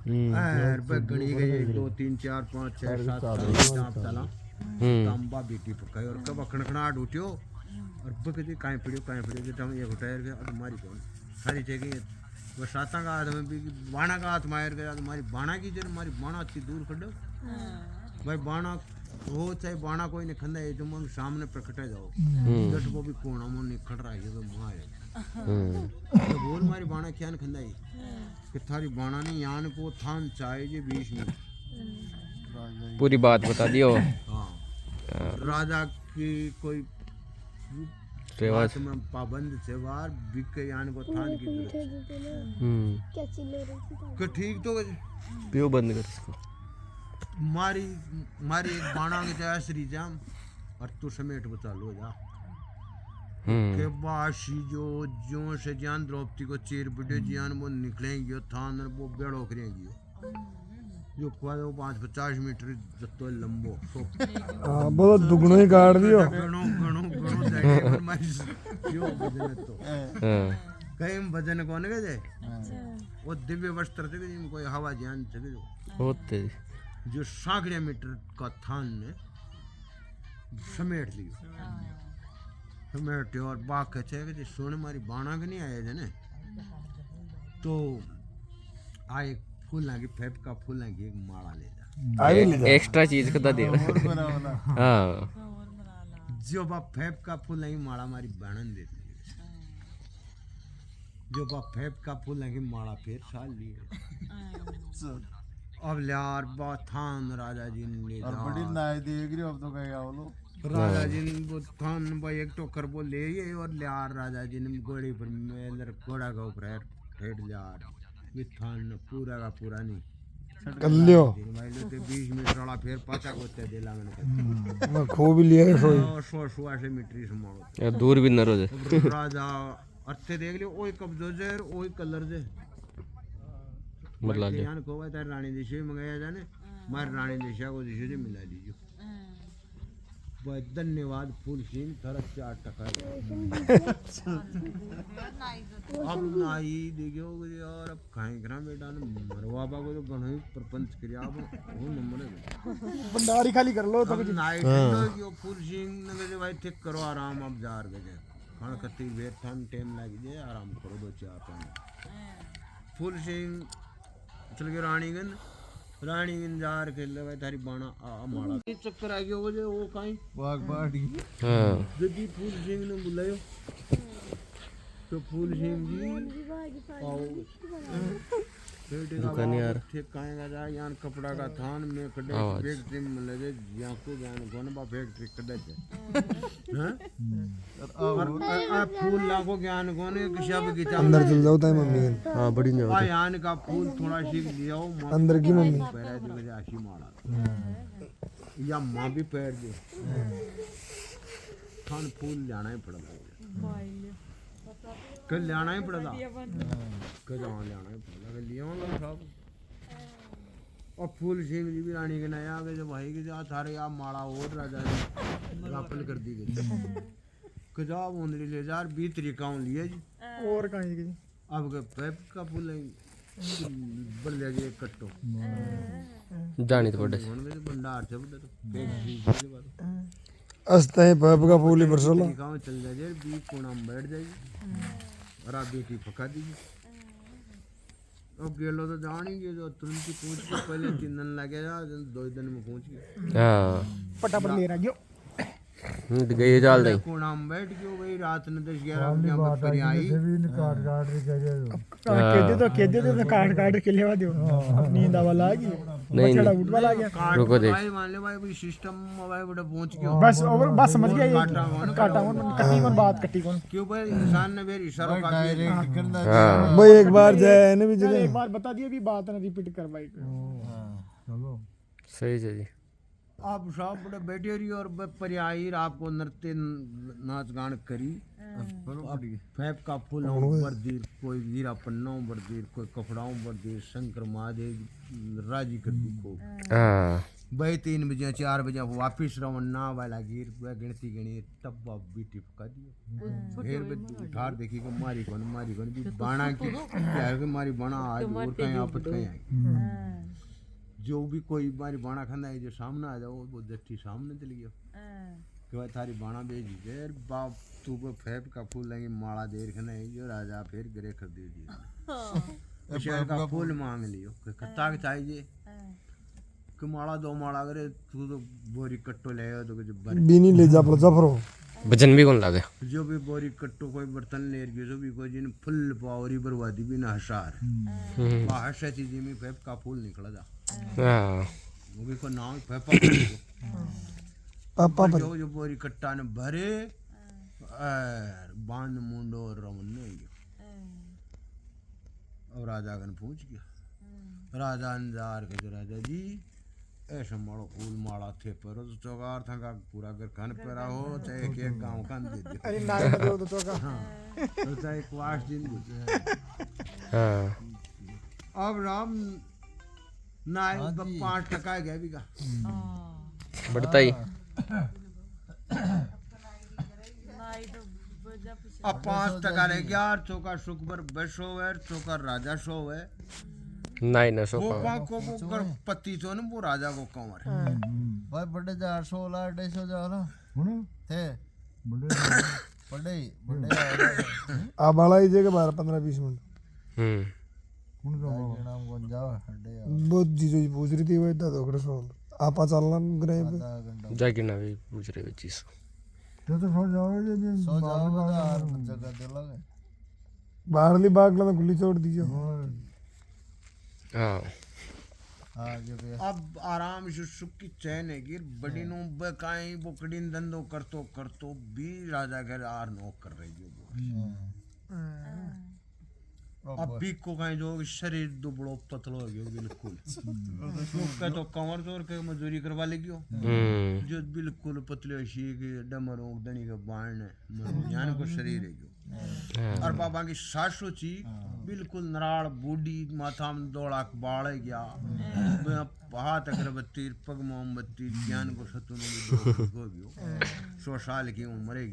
Speaker 2: गणी गई 1 2 3 4 5 6 7 चला तांबा बेटी पकाई और कब खड़खड़ाहट उठ्यो और बकती काहे पड़ियो जो हम एक उठायर गया और मारी कौन सारी जगह वो साता का हाथ में भी बाणा का हाथ मार गया तुम्हारी बाणा की जन हमारी बाणा अच्छी दूर कर दो भाई बाणा हो चाहे बाणा कोई नहीं खंदा है तुम सामने प्रकटा जाओ जट वो भी कोना मुंह निकल रहा है तो मारे तो बोल मारी बाणा क्या न खंदा है कि थारी बाणा ने यान को थान चाहिए 20 मिनट
Speaker 4: पूरी बात बता दियो।
Speaker 2: हाँ राजा की कोई
Speaker 4: रेवाज
Speaker 2: में पाबंद सेवार बिक के यान को थान की जरूरत ठीक तो
Speaker 4: पियो बंद कर इसको।
Speaker 2: मारी एक बाणा के चाहे श्री जाम और तू समेट बचा लो जा के बाशी जो से जान द्रौपदी को चीर बिडे जियान वो निकलेंगी थान वो बेड़ो करेंगी जो 5-50 मीटर जत्तो लंबो
Speaker 1: हाँ बहुत दुगनो ही काट दियो
Speaker 2: गणो जाके मारी जो बजन तो कहीं बजन कौन गए वो दिव्य वस्त्र थे जिन कोई हवा जान सके
Speaker 4: होते
Speaker 2: जो 100 मीटर का थान ने समेट लियो समेटे और बाग कहे कि सोने मारी बाणा के नहीं आए थे ने तो आए फूल लागी फेफ का फूल लागी एक माला ले जा
Speaker 4: एक्स्ट्रा चीज कदा दे। हाँ
Speaker 2: जो बाप फेफ का फूल लागी माला मारी बाणन देती जो बाप फेफ का फूल लागी माला फिर साल लिए अब यार बात थान राजा जी ने ले
Speaker 3: और बड़ी नाई देख रही अब तो कहीं आओ लो
Speaker 2: राजा जी ने वो थान भाई एक टोकर वो ले ये और लियार राजा जी ने घोड़े पर मेलर घोड़ा का ऊपर हेड लियार थान पूरा का पूरा नहीं
Speaker 1: कर लियो
Speaker 2: भाई लो ते 20 मिनट वाला फिर पाचा कोते देला मैंने
Speaker 1: मैं खो भी लिया है सोई
Speaker 2: 100 मीटर समारो
Speaker 4: यार दूर भी न रोजे
Speaker 2: राजा अर्थे देख लियो ओए कब्जो जे ओए कलर जे
Speaker 4: मतलब
Speaker 2: यान को है तार रानी दिशा मंगाया जाने मार रानी दिशा को दिशा से मिला दीजिए बहुत धन्यवाद फूल सिंह थोड़ा 4 टका अब नाई देखियो यार अब कहीं करा बेटा ने मरवा बाबू तो गणो ही प्रपंच किया अब वो नंबर है
Speaker 5: भंडारी खाली कर लो तो
Speaker 2: अब नाई टेनो यो फूल सिंह ने भाई ठीक करो आराम अब जार गए खान कत्ती वेट थान टाइम लग जाए आराम करो 2-4 फूल सिंह चल गए रानीगंज रानी इंजार खेल भाई थारी बाणा आ माड़ा ये चक्कर आ गयो जे वो काई
Speaker 3: बाग बाड़ी
Speaker 4: हाँ
Speaker 2: जदी फूल सिंह ने बुलायो तो फूल सिंह जी आओ बेटे का यार ठीक काएगा जा यान कपड़ा का थान में कड़े फैक्ट्री में ले जे या को जान कोन बा फैक्ट्री कड़े हैं और आ फूल लागो ज्ञान कोने किशब की
Speaker 1: अंदर चल जाओ ताई मम्मी
Speaker 4: हाँ बड़ी नहीं
Speaker 2: आ यान का फूल थोड़ा सीख लियो
Speaker 1: अंदर की मम्मी
Speaker 2: पैर दे मुझे आशी मारा या मां भी पैर दे थान फूल जाना ही पड़ेगा कल लेना ही पड़ेगा कल जाना लेना ही पड़ेगा कल लियो ना साहब और फूल सिंह जी भी रानी के नया आगे जो भाई के जा थारे आप माड़ा और राजा रापल कर दी गई कजाब उंदरी ले जा 20 तरीकाओं लिए जी
Speaker 5: और कहीं की
Speaker 2: अब के पैप का फूल बन ले जे कट्टो
Speaker 4: जानी तो बड़े
Speaker 2: होने में भंडार से बड़ा तो फैक्ट्री के
Speaker 1: अस्ते पाइप का फूल ही बरसोला
Speaker 2: तरीकाओं चल जाए 20 कोना में बैठ जाएगी और आप बेटी पका दीजिए अब गेलो तो जानेंगे जो तुरंत ही पूछ के पहले 3 दिन लगेगा 2 दिन में पहुंच गए
Speaker 4: हाँ
Speaker 5: फटाफट ले रहा गयो
Speaker 4: गई जाल दई
Speaker 2: कोना में बैठ गयो भाई रात ने 10-11 बजे बकरी आई
Speaker 5: केदे तो काट के लेवा दो नींद वाला आ गई
Speaker 4: नहीं
Speaker 5: बछड़ा उठ वाला आ गया
Speaker 2: काट
Speaker 4: रुको देख।
Speaker 2: भाई मान ले भाई सिस्टम भाई बड़ा पहुंच गयो
Speaker 5: बस और बस समझ गया ये
Speaker 2: काटा कौन
Speaker 5: कटी कौन बात कटी कौन
Speaker 2: क्यों भाई इंसान ने मेरी इशारों का
Speaker 3: डायरेक्ट करना
Speaker 4: हाँ
Speaker 1: भाई एक बार जाए ना भी
Speaker 5: चल
Speaker 1: जगह
Speaker 5: एक बार बता दियो भी बात ना रिपीट कर भाई
Speaker 4: सही है जी
Speaker 2: आप सब बड़े बैठे रही और परियाई आपको नृत्य नाच गान करी फैप का फूल बरदीर कोई गिरा पन्ना बरदीर कोई कपड़ाओं बरदीर शंकर महादेव राजी कर दी को
Speaker 4: हाँ
Speaker 2: भाई 3 बजे 4 बजे वापिस रवन्ना वाला गिर गिनती गणी तब भी टिपका दियो फिर भी उठार देखी को मारी कौन भी बाणा की प्यार के मारी बाणा आज और कहीं आपत कहीं आई जो भी कोई बारी बाणा खाना है जो सामने आ जाओ वो जट्टी सामने चली गयो कि भाई थारी बाणा बेची देर बाप तू को फैप का फूल लेंगे माला देर खाना है जो राजा फिर गरे कर दे दिया शहर का फूल मांग लियो कि कत्ता के चाहिए कि माला 2 माला करे तू तो बोरी कट्टो ले आयो तो कुछ
Speaker 1: बीनी ले जा पर जफरो
Speaker 4: वजन भी कौन लागे
Speaker 2: जो भी बोरी कट्टो कोई बर्तन ले गयो जो भी कोई जिन फुल पावरी बर्बादी भी ना हसार बाहर से चीज में फैप का फूल निकला जा
Speaker 4: हाँ
Speaker 2: वो भी को नाम पेपा
Speaker 1: पापा
Speaker 2: जो जो बोरी कट्टा ने भरे बांध मुंडो और रमन ने अब राजा गन पूछ गया राजा अंजार के जो राजा जी ऐसा मारो फूल माला थे पर तो चौगार था का पूरा घर खान पेरा हो चाहे एक गांव का दे दे
Speaker 5: अरे नाम दो तो का
Speaker 2: हाँ तो चाहे क्वाश दिन
Speaker 4: हाँ
Speaker 2: अब राम ना 5% गया भी का
Speaker 4: बढ़ता ही
Speaker 2: अब 5% रह गया चौका शुक्र बसो है चौका राजा शो है
Speaker 4: नहीं ना सो
Speaker 2: वो को वो कर पति तो न वो राजा को कंवर
Speaker 3: भाई बड़े 400 150 जाओ ना थे बड़े
Speaker 1: आ बाला ही जगह 12-15-20 मिनट
Speaker 3: नाम कौन जाओ हटे
Speaker 1: बहुत चीजों की पूछ रही थी वो इतना तो कर सो आपा चलना ग्रे पे
Speaker 3: आधा घंटा
Speaker 4: जाके ना भी पूछ रहे चीज
Speaker 1: तो सो जाओगे भी
Speaker 3: सो जाओ यार जगह दे लगे
Speaker 1: बाहरली बाग ला खुली छोड़ दीजिए
Speaker 4: हाँ
Speaker 3: हां जो भी
Speaker 2: अब आराम से सुख की चैन है गिर बड़ी नो बकाई बोकड़ी धंधो करतो भी राजा घर आर नो कर रही है अब भी को कहीं जो शरीर दुबड़ो पतलो हो गयो बिल्कुल का तो कंवर जोर के मजदूरी करवा लेगियो जो बिल्कुल पतले शी के डमरों दनी के बाण ज्ञान को शरीर है जो और बाबा की सासू ची बिल्कुल नराड़ बूढ़ी माथा में दौड़ा बाड़ गया हाथ अगरबत्ती पग मोमबत्ती ज्ञान को सतुनो हो गयो 100 साल की उम्र है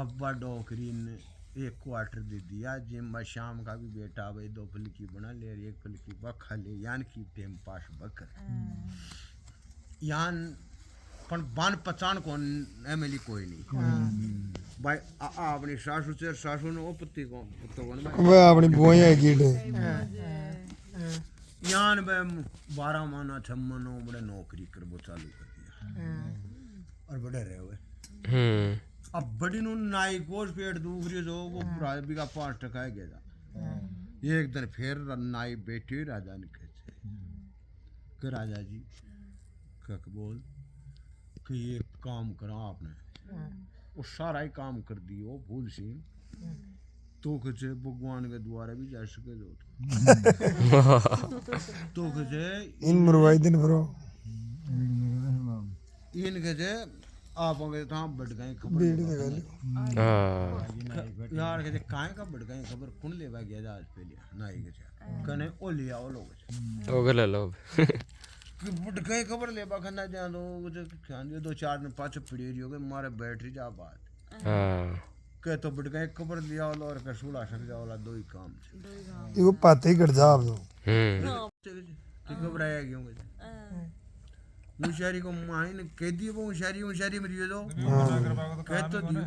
Speaker 2: अब डोकरी ने 1 क्वार्टर दे दिया जिम शाम का भी बेटा भाई 2 फुल्की बना ले 1 फुल्की बखा ले यान की टाइम पास बकर यान पण बान पहचान को एमएलए कोई नहीं भाई अपनी सासू से सासू ने वो पत्ती को पुत्तो को
Speaker 1: वो अपनी बुआई है कीड़े
Speaker 2: यान बे 12 माना 6 महीनों बड़े नौकरी कर वो चालू कर दिया और बड़े रहे हुए अब बड़ी नु नाई कोस पेट दुख रही जो वो भी का 5% है गया एक दिन फिर नाई बैठी राजा ने कहे कि राजा जी कक बोल कि ये काम करा आपने वो सारा ही काम कर दियो भूल सिंह तो कहे भगवान के द्वारा भी जा सके जो तो कहे
Speaker 1: इन मरवाई दिन भरो
Speaker 2: इन कहे आप अगर था बढ़ गए खबर यार कहे काहे का बढ़ गए खबर कौन लेवा गया जा आज पहले नाई कहे कने ओ ले आओ लोग
Speaker 4: ओ गले लोग
Speaker 2: कि बढ़ गए खबर लेवा खना जा दो ख्याल दो 4 दिन पाछे पड़ी रही हो गए मारे बैटरी जा बात
Speaker 4: हां
Speaker 2: कहे तो बढ़ गए खबर लिया और का सुला सक जाओला दो ही काम छे
Speaker 1: ये पाते ही कर जा आप
Speaker 2: तो घबराया क्यों होशियारी को माइन कह दिए वो होशियारी में दिए दो कह तो दियो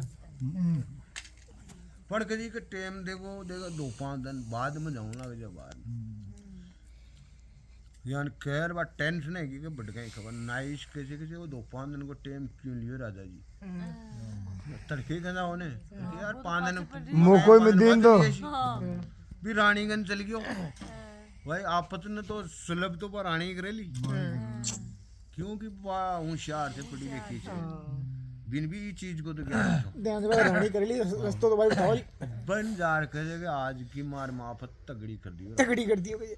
Speaker 2: पर कभी के टाइम देखो 2-5 दिन बाद में जाऊँ लग जा बाहर यान कहर बा टेंशन है कि बढ़ गई खबर नाइश कैसे कैसे वो 2-5 दिन को टाइम क्यों लियो राजा जी तड़के कहना होने यार 5 दिन
Speaker 1: मोको में दिन दो
Speaker 2: भी रानीगंज चल गयो भाई आपत ने तो सुलभ तो पर रानी करे ली क्योंकि होशियार से पढ़ी लिखी से बिन भी चीज को तो क्या
Speaker 5: ध्यान से रानी कर ली रस्तों तो भाई उठाओ
Speaker 2: बन जार कहेगा आज की मार माफत तगड़ी कर दी
Speaker 5: तगड़ी कर दी होगी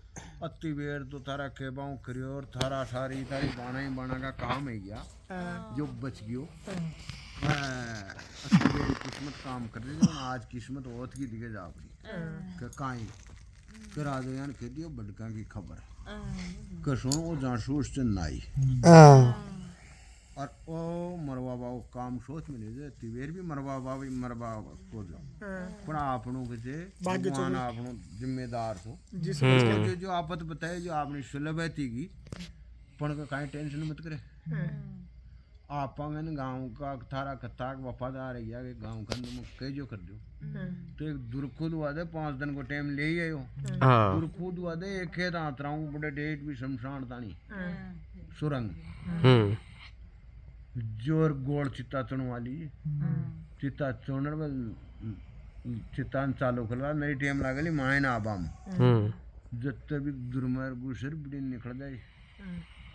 Speaker 2: अति बेर तो तारा केबाऊ करियो और थारा सारी तारी बाना ही बाना का काम है गया जो बच गयो अति बेर किस्मत काम कर रही है आज किस्मत बहुत की दिखे जा पड़ी काई कर आ दो यान कह दियो बड़का की खबर कसो वो जासूस से नाई और ओ मरवा बाबू काम सोच में नहीं तिवेर भी मरवा बाबू को जो पर आपनों के जे भगवान आपनों जिम्मेदार हो जो आपत बताए जो आपने सुलभ है थी पण का काई टेंशन मत करे आप गांव का थारा कत्ताक वफादार है या गांव का तुम कह जो कर दो तो एक दुरखुद हुआ दे 5 दिन को टाइम ले ही आयो दुरखुद हुआ दे एक खेत आतरा हूँ बड़े डेट भी शमशान तानी सुरंग जोर गोड़ चित्ता चुन वाली चित्ता चुनर चित्ता चालू कर नई टाइम लागली मायन आबाम जब भी दुर्मर गुसर बड़ी निकल जाए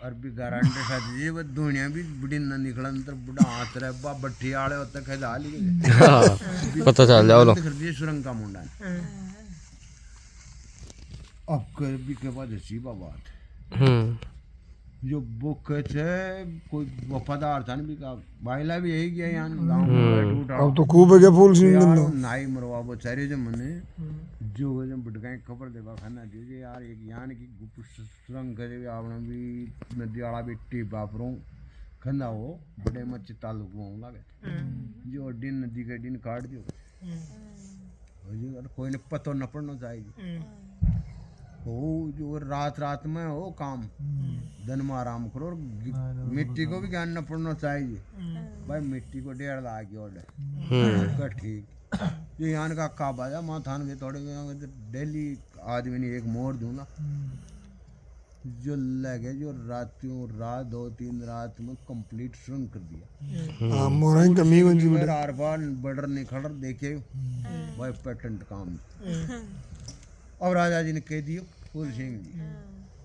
Speaker 2: और भी गारंटी साथ ये वो दुनिया भी बड़ी न निकलन तर बुढ़ा हाथ रहे बा बट्टी आले होता खजा ली
Speaker 4: पता चल जाओ लो
Speaker 2: कर दिए सुरंग का मुंडा अब कर भी के बाद ऐसी बात जो बुक है कोई वफादार था भी का बाइला भी यही गया यहाँ गांव में बैठ
Speaker 1: अब तो खूब है फूल सिंह
Speaker 2: नाई मरवा वो चारे जो मने जो जब बटकाए खबर देवा खाना दीजिए यार एक यान की गुप्त सुरंग करे आपने भी नदी वाला भी टिप बापरों खंदा हो बड़े मच्छी ताल्लुक में लगे जो दिन नदी के दिन काट दियो जो कोई ने पतो न पड़ना चाहिए हो जो रात में हो काम दिन में आराम करो और मिट्टी को भी ज्ञान न पड़ना चाहिए भाई मिट्टी को 1.5 लाख ऑर्डर ठीक ये यहाँ का काबा जा माँ थान के थोड़े डेली आदमी ने एक मोड़ दूंगा जो लगे जो रात 2-3 रात में कंप्लीट सुरंग कर दिया
Speaker 1: मोराई कमी गंजी
Speaker 2: आर बार बॉर्डर निखड़ देखे भाई पेटेंट काम और राजा जी ने कह दियो फूल सिंह जी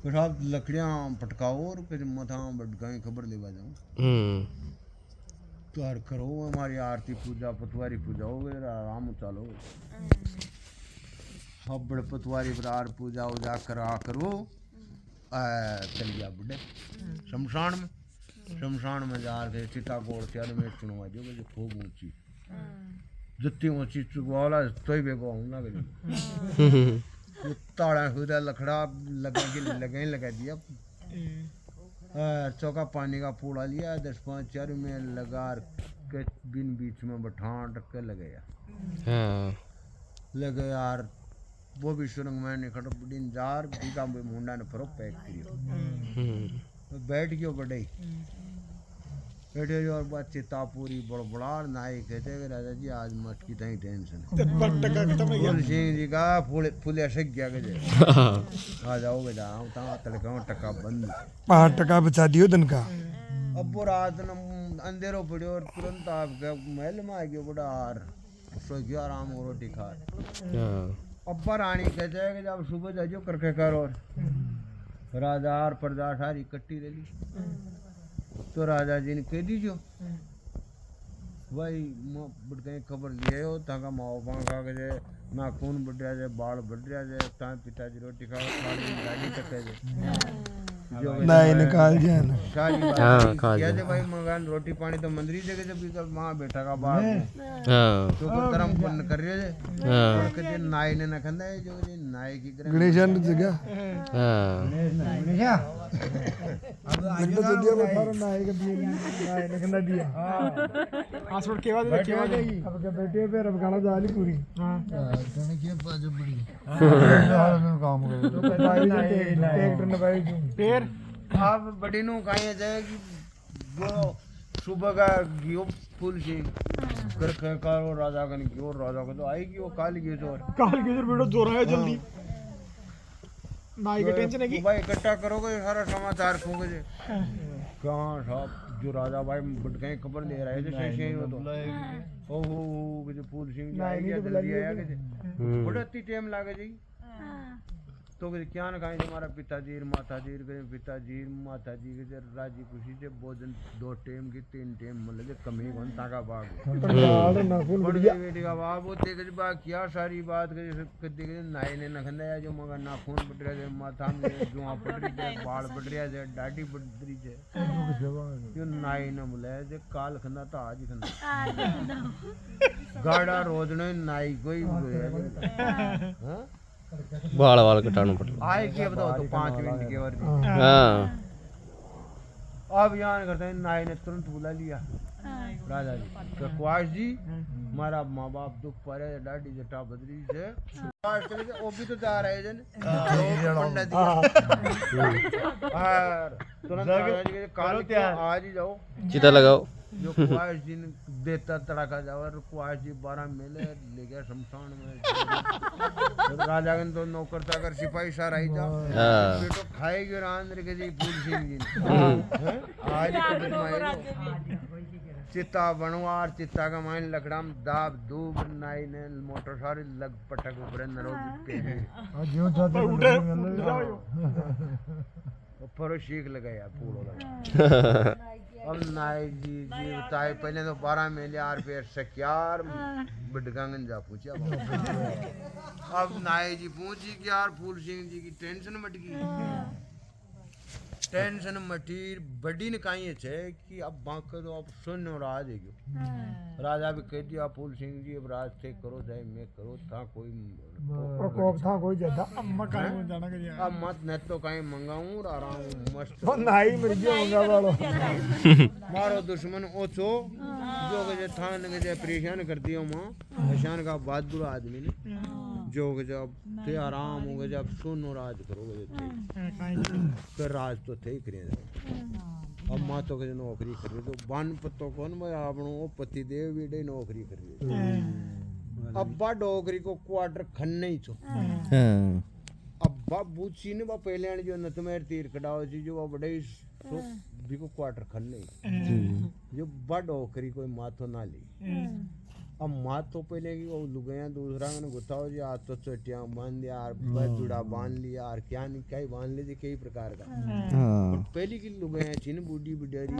Speaker 2: फिर आप लकड़ियाँ पटकाओ और फिर मथा बटकाएं खबर लेवा जाऊँ तो हर करो हमारी आरती पूजा पतवारी पूजा हो गई आराम चलो अब बड़े पतवारी पर आर पूजा उजा करा करो चल गया बुढ़े शमशान में जा के चिता गोड़ त्यार में चुनवा जो खूब ऊंची जितनी ऊंची चुगवाला तो ही बेगो हूँ ना ताड़ा हुआ लखड़ा लगा दिया चौका पानी का पूड़ा लिया 10-5 में लगा के बिन बीच में बठान रख के लगे यार वो भी सुरंग में निकल दिन जार बीघा मुंडा ने फरो पैक करियो बैठ गयो बड़े बैठे जो और बात चिता पूरी बड़बड़ार नाई कहते कि राजा जी आज मट की तई टेंशन है।
Speaker 5: टका खत्म हो गया।
Speaker 2: फूल सिंह जी का फूल ऐसे गया के जे आ जाओ बेटा आओ ता तड़का टका बंद
Speaker 1: 5 टका बचा दियो दिन का।
Speaker 2: अब वो रात न अंधेरो पड़ो और तुरंत आपके महल में आ गयो बड़ा हार सो गया आराम हो रोटी खा। अब्बा रानी कहते हैं कि जब सुबह जाजो करके करो राजा और प्रजा सारी इकट्ठी ले ली तो राजा जी ने कह दीजियो भाई बुढ़ खबर लिए हो ताका माओ पांगा के जे नाखून बढ़ रहा जे बाल बढ़ रहा जे ता पिताजी रोटी खाओ खाली गाली टके जे
Speaker 1: नहीं निकाल जाए ना।
Speaker 2: शादी बात किया जे भाई मगान रोटी पानी तो मंदिरी जगह जब भी मां बेटा का बाप तो को धर्म पुण्य कर रहे जे और के नाई ने नखंदा है जो जे नाई की
Speaker 1: गणेशन जगह
Speaker 5: गणेश
Speaker 1: अब दिया वो थारा नाई के दिए नाई ने खंदा दिया।
Speaker 5: पासवर्ड केवा दे केवा देगी।
Speaker 1: अब के बेटे पे अब गाना जाली पूरी।
Speaker 5: हां
Speaker 3: कहने की बाजू बड़ी हाल में काम करो
Speaker 1: ट्रैक्टर ने भाई
Speaker 5: फिर
Speaker 2: आप बड़ी नु कहीं जाएगी वो सुबह का गियो फूल से कर करो राजा का गियो राजा का तो आएगी वो काल गियो तो
Speaker 5: काल के इधर वीडियो जोर है जल्दी नाई के टेंशन है कि
Speaker 2: भाई इकट्ठा करोगे सारा समाचार खोगे जे कहां साहब जो राजा भाई बट गए खबर ले रहे थे सही हो तो ओहो के जो फूल सिंह जी आएगी जल्दी आया के बड़ा इतनी टाइम लागे जी तो क्या ना कहें हमारा पिताजी माताजी के पिताजी माताजी के राजी खुशी से भोजन 2 टाइम की 3 टाइम मतलब कमी कौन ताका बाग बेटी का बाप वो देख बाग क्या सारी बात के देख नाई ने नखंदा है जो मगर नाखून पट रहा है माथा में जुआ पट रही है बाल पट रहा है डाटी पट रही है जो नाई ने बोला जे काल खंदा तो आज ही खंदा गाड़ा रोजने नाई कोई हां
Speaker 4: बाल कटाना पड़
Speaker 2: आए क्या बताओ तो 5 मिनट के और
Speaker 4: हाँ
Speaker 2: अब यहाँ करते हैं नाई ने तुरंत बुला लिया राजा जी तो कुआश जी हमारा माँ बाप दुख पड़े डाडी जटा बदरी से कुआश चले गए वो भी तो जा रहे जन पंडित और तुरंत राजा जी के काल आज ही जाओ
Speaker 4: चिता लगाओ
Speaker 2: जो कुआश जी ने देता तड़का जाओ और कुआश जी 12 मेले ले गया शमशान में तो राजा ने तो नौकर चाकर सिपाही सारा ही जाओ बेटो खाएगी रांद्र के जी फूल सिंह जी आज कदम आए चित्ता बनवार चित्ता का माइन लकड़ाम दाब दूब नाई ने मोटर सारी लग पटक ऊपर नरो पे ऊपर शीख लगाया पूरा लगा अब नाई जी बताए पहले तो 12 मेले आर पे सक्यार बिडगंगन जा पूछा अब नाई जी पूछी कि यार फूल सिंह जी की टेंशन मट गई टेंशन मटी बड़ी ने कहीं है कि अब बांक तो अब सुन राज है राजा भी कह दिया फूल सिंह जी अब राज थे करो चाहे मैं करो था कोई
Speaker 1: प्रकोप था कोई ज्यादा
Speaker 5: अम्मा का जाना के
Speaker 2: अब मत न तो कहीं मंगाऊं आराम मस्त
Speaker 1: नाई मर गया मंगा वालो
Speaker 2: मारो दुश्मन ओछो जो के थान के परेशान कर दियो मां परेशान का बहादुर आदमी ने जो के जब थे आराम हो गए जब सुनो राज करोगे तो राज तो थे ही करे अब मां तो के नौकरी कर तो बन पत्तो कौन मैं आपनो पति देव भी नौकरी कर अब बा डोगरी को क्वार्टर खन्ने ही छो अब बा बूची ने बा पहले जो नतमेर तीर कटाओ जी जो बड़े तो भी को क्वार्टर खन्ने जो बा डोगरी कोई माथो ना ली अब माथ तो पहले की वो लुगाया दूसरा ने गुताओ जी आज तो चटिया बांध दिया यार जुड़ा बांध लिया यार क्या नहीं क्या बांध लीजिए कई प्रकार का पहली की लुगाया चिन बूढ़ी बिडरी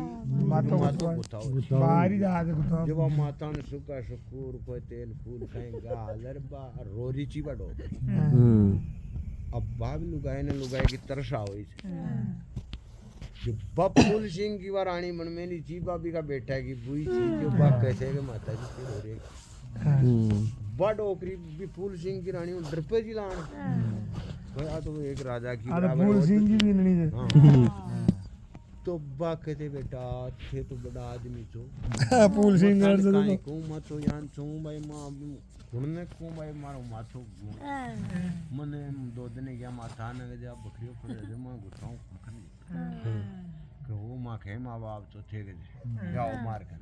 Speaker 2: माथो गुताओ
Speaker 1: बाहरी जा गुताओ
Speaker 2: जब माता ने सुका सुकूर कोई तेल फूल खाएगा हजर बा रोरी ची बड़ो अब बाब लुगाए ने लुगाए की तरसा हुई जो फूल सिंह की बार रानी मनमेली ची बाबी का बेटा की बुई ची जो बाप कैसे के माता जी की हो रही बड़ ओकरी भी फूल सिंह की रानी डर पे जी लान भाई तो एक राजा की बराबर
Speaker 1: फूल सिंह की भी नहीं है
Speaker 2: तो बा कहते बेटा थे तो बड़ा आदमी छो
Speaker 1: फूल सिंह
Speaker 2: काई को मतो यान छो भाई मां गुणने को भाई मारो माथो मने 2 दिन गया माथा ने जब बकरियों पर मां गुठाऊं कि वो माँ खे माँ बाप तो थे गए जाओ मार कर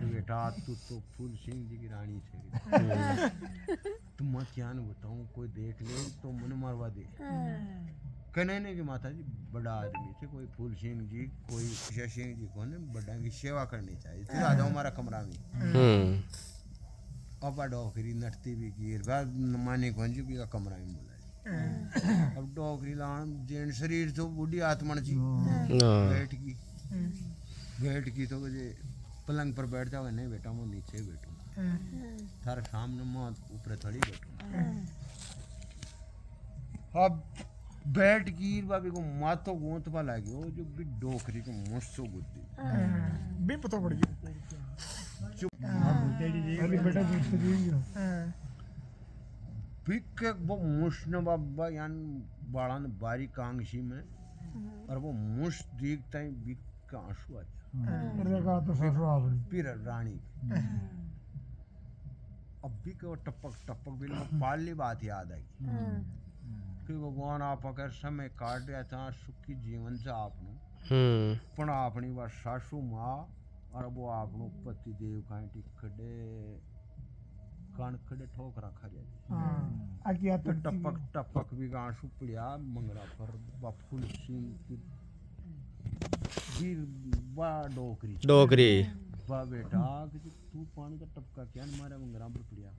Speaker 2: तो बेटा तू तो फूल सिंह जी की रानी थे तुम मैं क्या न बताऊँ कोई देख ले तो मन मरवा दे कहने ने कि माता जी बड़ा आदमी थे कोई फूल सिंह जी कोई शशि सिंह जी को ने बड़ा की सेवा करनी चाहिए फिर आ जाओ हमारा कमरा में अब डोकरी नटती भी गिर बाद माने कौन जी भी का कमरा में बोला अब डोकरी लान जेन शरीर तो बूढ़ी आत्मा जी बैठ की तो जे पलंग पर बैठ जाओ नहीं बेटा मैं नीचे बैठूंगा थारा सामने मैं ऊपर थोड़ी बैठूंगा अब बैठ गिर बाबी को माथो गोंत पा लाग्यो जो भी डोकरी को मुस्सो गुद्दी
Speaker 5: भी पता पड़ गया
Speaker 2: चुप
Speaker 5: अभी बेटा दूसरी दी
Speaker 2: बिक वो मुश्न बाबा यान बाड़ान बारी कांगशी में और वो मुश देखता ही बिक का आंसू आ
Speaker 1: रेखा तो ससुराल
Speaker 2: फिर रानी अब भी वो टपक टपक बिल में पाली बात याद आई कि भगवान आप अगर समय काट रहा था सुखी जीवन से आपने पण आपनी वह सासू माँ और वो आपनो पति देव कांई टिकड़े कणखड़े ठोक रखा जाए
Speaker 1: आकिया
Speaker 2: तो टपक टपक भी आंसू पड़िया मंगरा पर फूल सिंह की वीर बा डोकरी बा बेटा कि तू पानी का टपका क्या मारे मंगरा पर पड़िया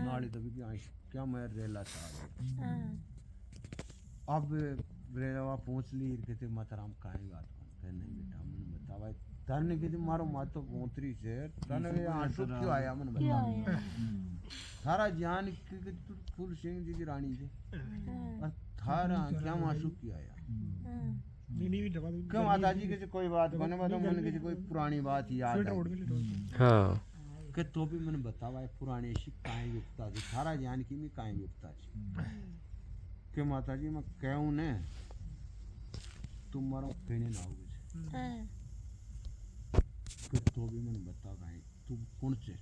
Speaker 2: नाली तभी की आंसू क्या मैं रेला था अब रेवा पूछ ली कहते माताराम काहे बात कर नहीं बेटा मैंने बतावा तने के मारो मातो गोंतरी से तने के आंसू क्यों आया मैंने बताया थारा जान कि तू फूल सिंह जी की रानी थी और थारा क्या आंसू क्यों आया
Speaker 5: नहीं भी दबा दो
Speaker 2: क्यों माता जी के कोई बात कोने बताओ मन के कोई पुरानी बात याद आई
Speaker 4: हाँ
Speaker 2: कि तो भी मैंने बतावा पुरानी सी काहे युक्ता थी थारा जान की मैं काहे युक्ता थी कि माता जी मैं कहूँ ने तुम मारो कहने ना होगे कि तो भी मैंने बता भाई तू कौन से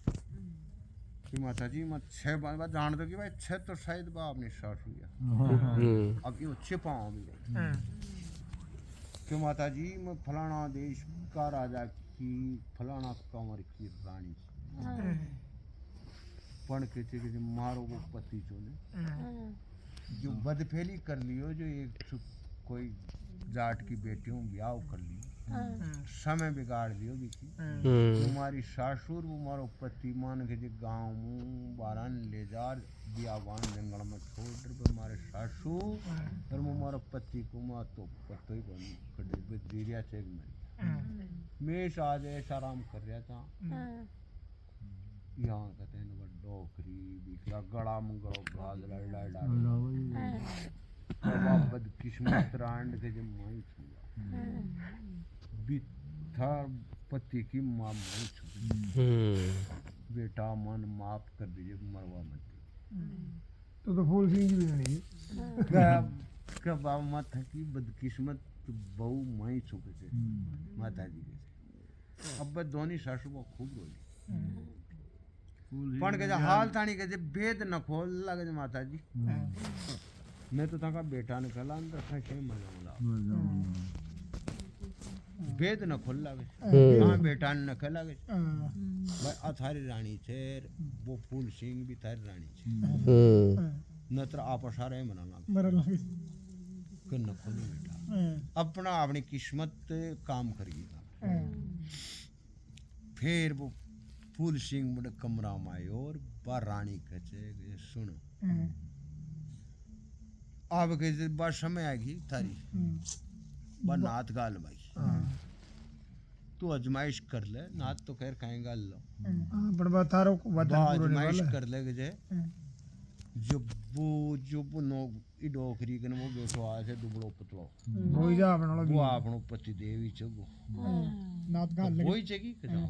Speaker 2: कि माता जी मैं 6 बार जान दो कि भाई 6 तो शायद बा अपनी सास हुआ अब ये 6 पाँव भी कि माता जी मैं फलाना देश का राजा की फलाना कंवर की रानी पण के मारो वो पति जो ने जो बदफेली कर लियो जो एक कोई जाट की बेटियों ब्याह कर ली समय बिगाड़ लियो बिकी तुम्हारी सासुर वो मारो पति मान के जो गाँव में बारान ले जा बियाबान जंगल में छोड़ पर मारे सासू और वो मारो पति को माँ तो पत्तो ही कौन कड़े बेदरिया चेक में मैं आज ऐसा आराम कर रहा था यहाँ कहते हैं वो डोकरी बिकला गड़ा मंगलो गाल लड़ा बदकिस्मत रांड के जब माई छुआ बिथा पति की माँ माई छुआ बेटा मन माफ कर दीजिए मरवा मत
Speaker 1: तो फूल सिंह भी नहीं
Speaker 2: कब मत की बदकिस्मत बहु माई छुपे थे माता जी के अब दोनों सासू को खूब रोली पण के हाल तानी के भेद न खोल लगे माता जी मैं तो तका बेटा ने कला अंदर खसे मर जाऊंगा भेद न खोल लगे हां बेटा ने कला लगे भाई आ थारी रानी छे वो फूल सिंह भी थारी रानी छे नत्र आप सारे मना
Speaker 5: लगे
Speaker 2: कि न खोल बेटा अपना अपनी किस्मत काम करेगी फिर वो फूल सिंह मुझे कमरा में आयो और बा रानी कहे सुनो अब के बात समय आएगी थारी बा नाथ गाल भाई तू अजमाइश कर ले नाथ तो खैर कहीं गाल लो
Speaker 1: पर बतारो को बता
Speaker 2: अजमाइश कर ले जे जो वो नो ई डोकरी कन वो बैठो आ से दुबड़ो पतलो
Speaker 1: होई जा अपना
Speaker 2: वो आपनो पति देवी छगो
Speaker 5: नाथ गाल लगे
Speaker 2: होई छगी के जाओ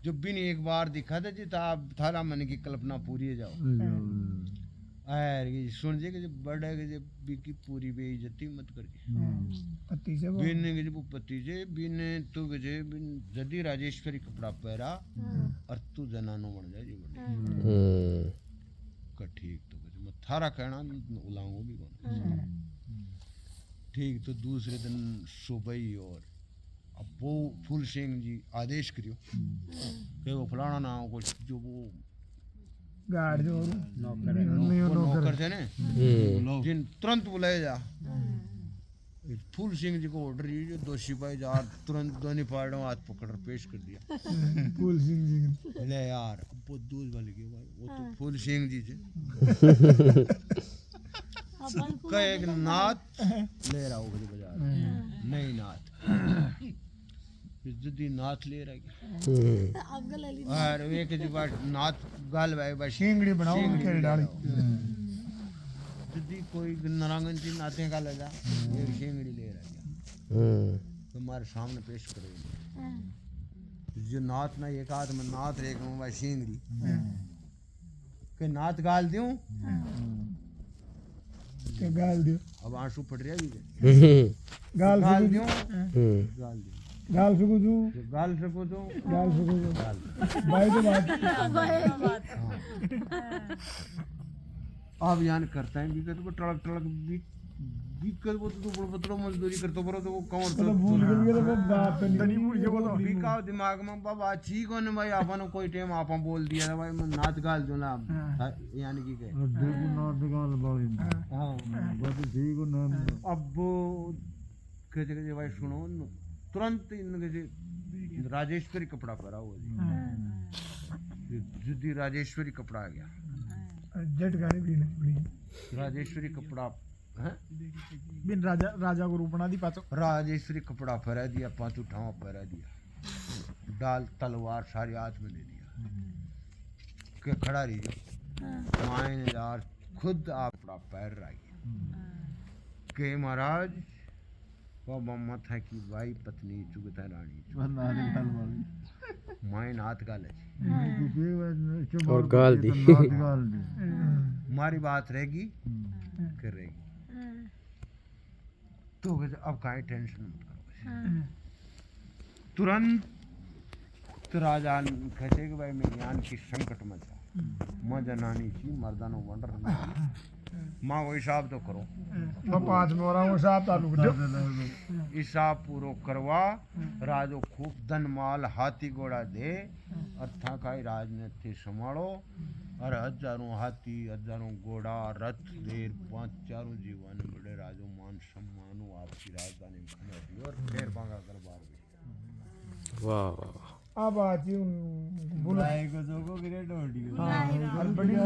Speaker 2: जो बिन एक बार दिखा दे जी थारा मन की कल्पना पूरी हो जाओ ये सुन जे के बड़े के बिकी पूरी बेइज्जती मत करके
Speaker 1: पति से
Speaker 2: बिन के वो पति जे बिन तू के बिन जदी राजेश्वरी कपड़ा पहरा और तू जनानो बन जाए जी बड़ी का ठीक तो के मैं थारा कहना उलाऊंगा भी कौन ठीक तो दूसरे दिन सुबह ही और अब वो फूल सिंह जी आदेश करियो कि वो फलाना ना हो कुछ जो वो
Speaker 5: गाड़ जो
Speaker 2: नौकर थे ना जिन तुरंत बुलाए जा फूल सिंह जी को ऑर्डर ये जो 2 सिपाही जा तुरंत दोनों पार्टियों हाथ पकड़ पेश कर दिया
Speaker 1: फूल सिंह जी
Speaker 2: ले यार वो दूध वाले के भाई वो तो फूल सिंह जी थे का एक नाथ ले रहा होगा बाजार नहीं नाथ जिद्दी नाथ ले रहा और वे के जो नाथ गाल भाई बस
Speaker 1: शेंगड़ी बनाओ के डाली
Speaker 2: जिद्दी कोई नारायण जी नाते का ले जा एक शेंगड़ी ले रहा तुम्हारे सामने पेश करेंगे जो नाथ ना एक हाथ में नाथ एक में भाई शेंगड़ी के नाथ गाल दूं
Speaker 1: के गाल दियो
Speaker 2: अब आंसू फट रहा है
Speaker 1: गाल
Speaker 2: गाल
Speaker 1: दियो
Speaker 2: दूं गाल दूं
Speaker 1: गाल सको दू
Speaker 2: गाल सको तो
Speaker 1: गाल सको दू
Speaker 2: गाल
Speaker 1: भाई तो बात
Speaker 2: अब यान करता है बिकत वो टड़क टड़क बिकत वो तो बड़ो मजदूरी करतो बरो तो वो कौन
Speaker 1: तो भूल गए तो बात तो नहीं भूल गए
Speaker 2: वो बिका दिमाग में बाबा ठीक हो ना भाई आपन कोई टाइम आपन बोल दिया था भाई मैं नाच गाल जो ना यानी कि के
Speaker 1: देखो नाच गाल बोल
Speaker 2: हां
Speaker 1: वो तो ठीक हो ना
Speaker 2: अब कहते भाई सुनो तुरंत इनके राजेश्वरी कपड़ा पहरा हुआ जिद्दी राजेश्वरी कपड़ा आ गया
Speaker 1: जट गाड़ी भी नहीं
Speaker 2: राजेश्वरी कपड़ा हैं
Speaker 5: बिन राजा को रूपना दी पाचो
Speaker 2: राजेश्वरी कपड़ा पहरा दिया 5 उठावा पहरा दिया डाल तलवार सारी हाथ में ले लिया के खड़ा रही मायने यार खुद आप कपड़ा पहन रही के महाराज बाबा मत है कि भाई पत्नी चुगता रानी मायन हाथ गाल
Speaker 4: और गाल दी
Speaker 2: हमारी बात रहेगी करेगी तो अब काहे टेंशन मत करो तुरंत राजा कहते कि भाई मैं ज्ञान की संकट में था मैं जनानी थी मर्दानो वंडर माँ वो हिसाब तो करो
Speaker 1: मैं 5 में हो रहा हूँ साहब तालु
Speaker 2: हिसाब पूरो करवा राजो खूब धन माल हाथी घोड़ा दे अथा का ही राजनीति संभालो और हजारों हाथी हजारों घोड़ा रथ देर 5 जीवन बड़े राजो मान सम्मान आपकी राजधानी में और फिर बांगा दरबार
Speaker 4: वाह वाह
Speaker 1: अब आती हूँ बुलाए
Speaker 3: को जो को ग्रेट ऑडियो
Speaker 1: हाँ बढ़िया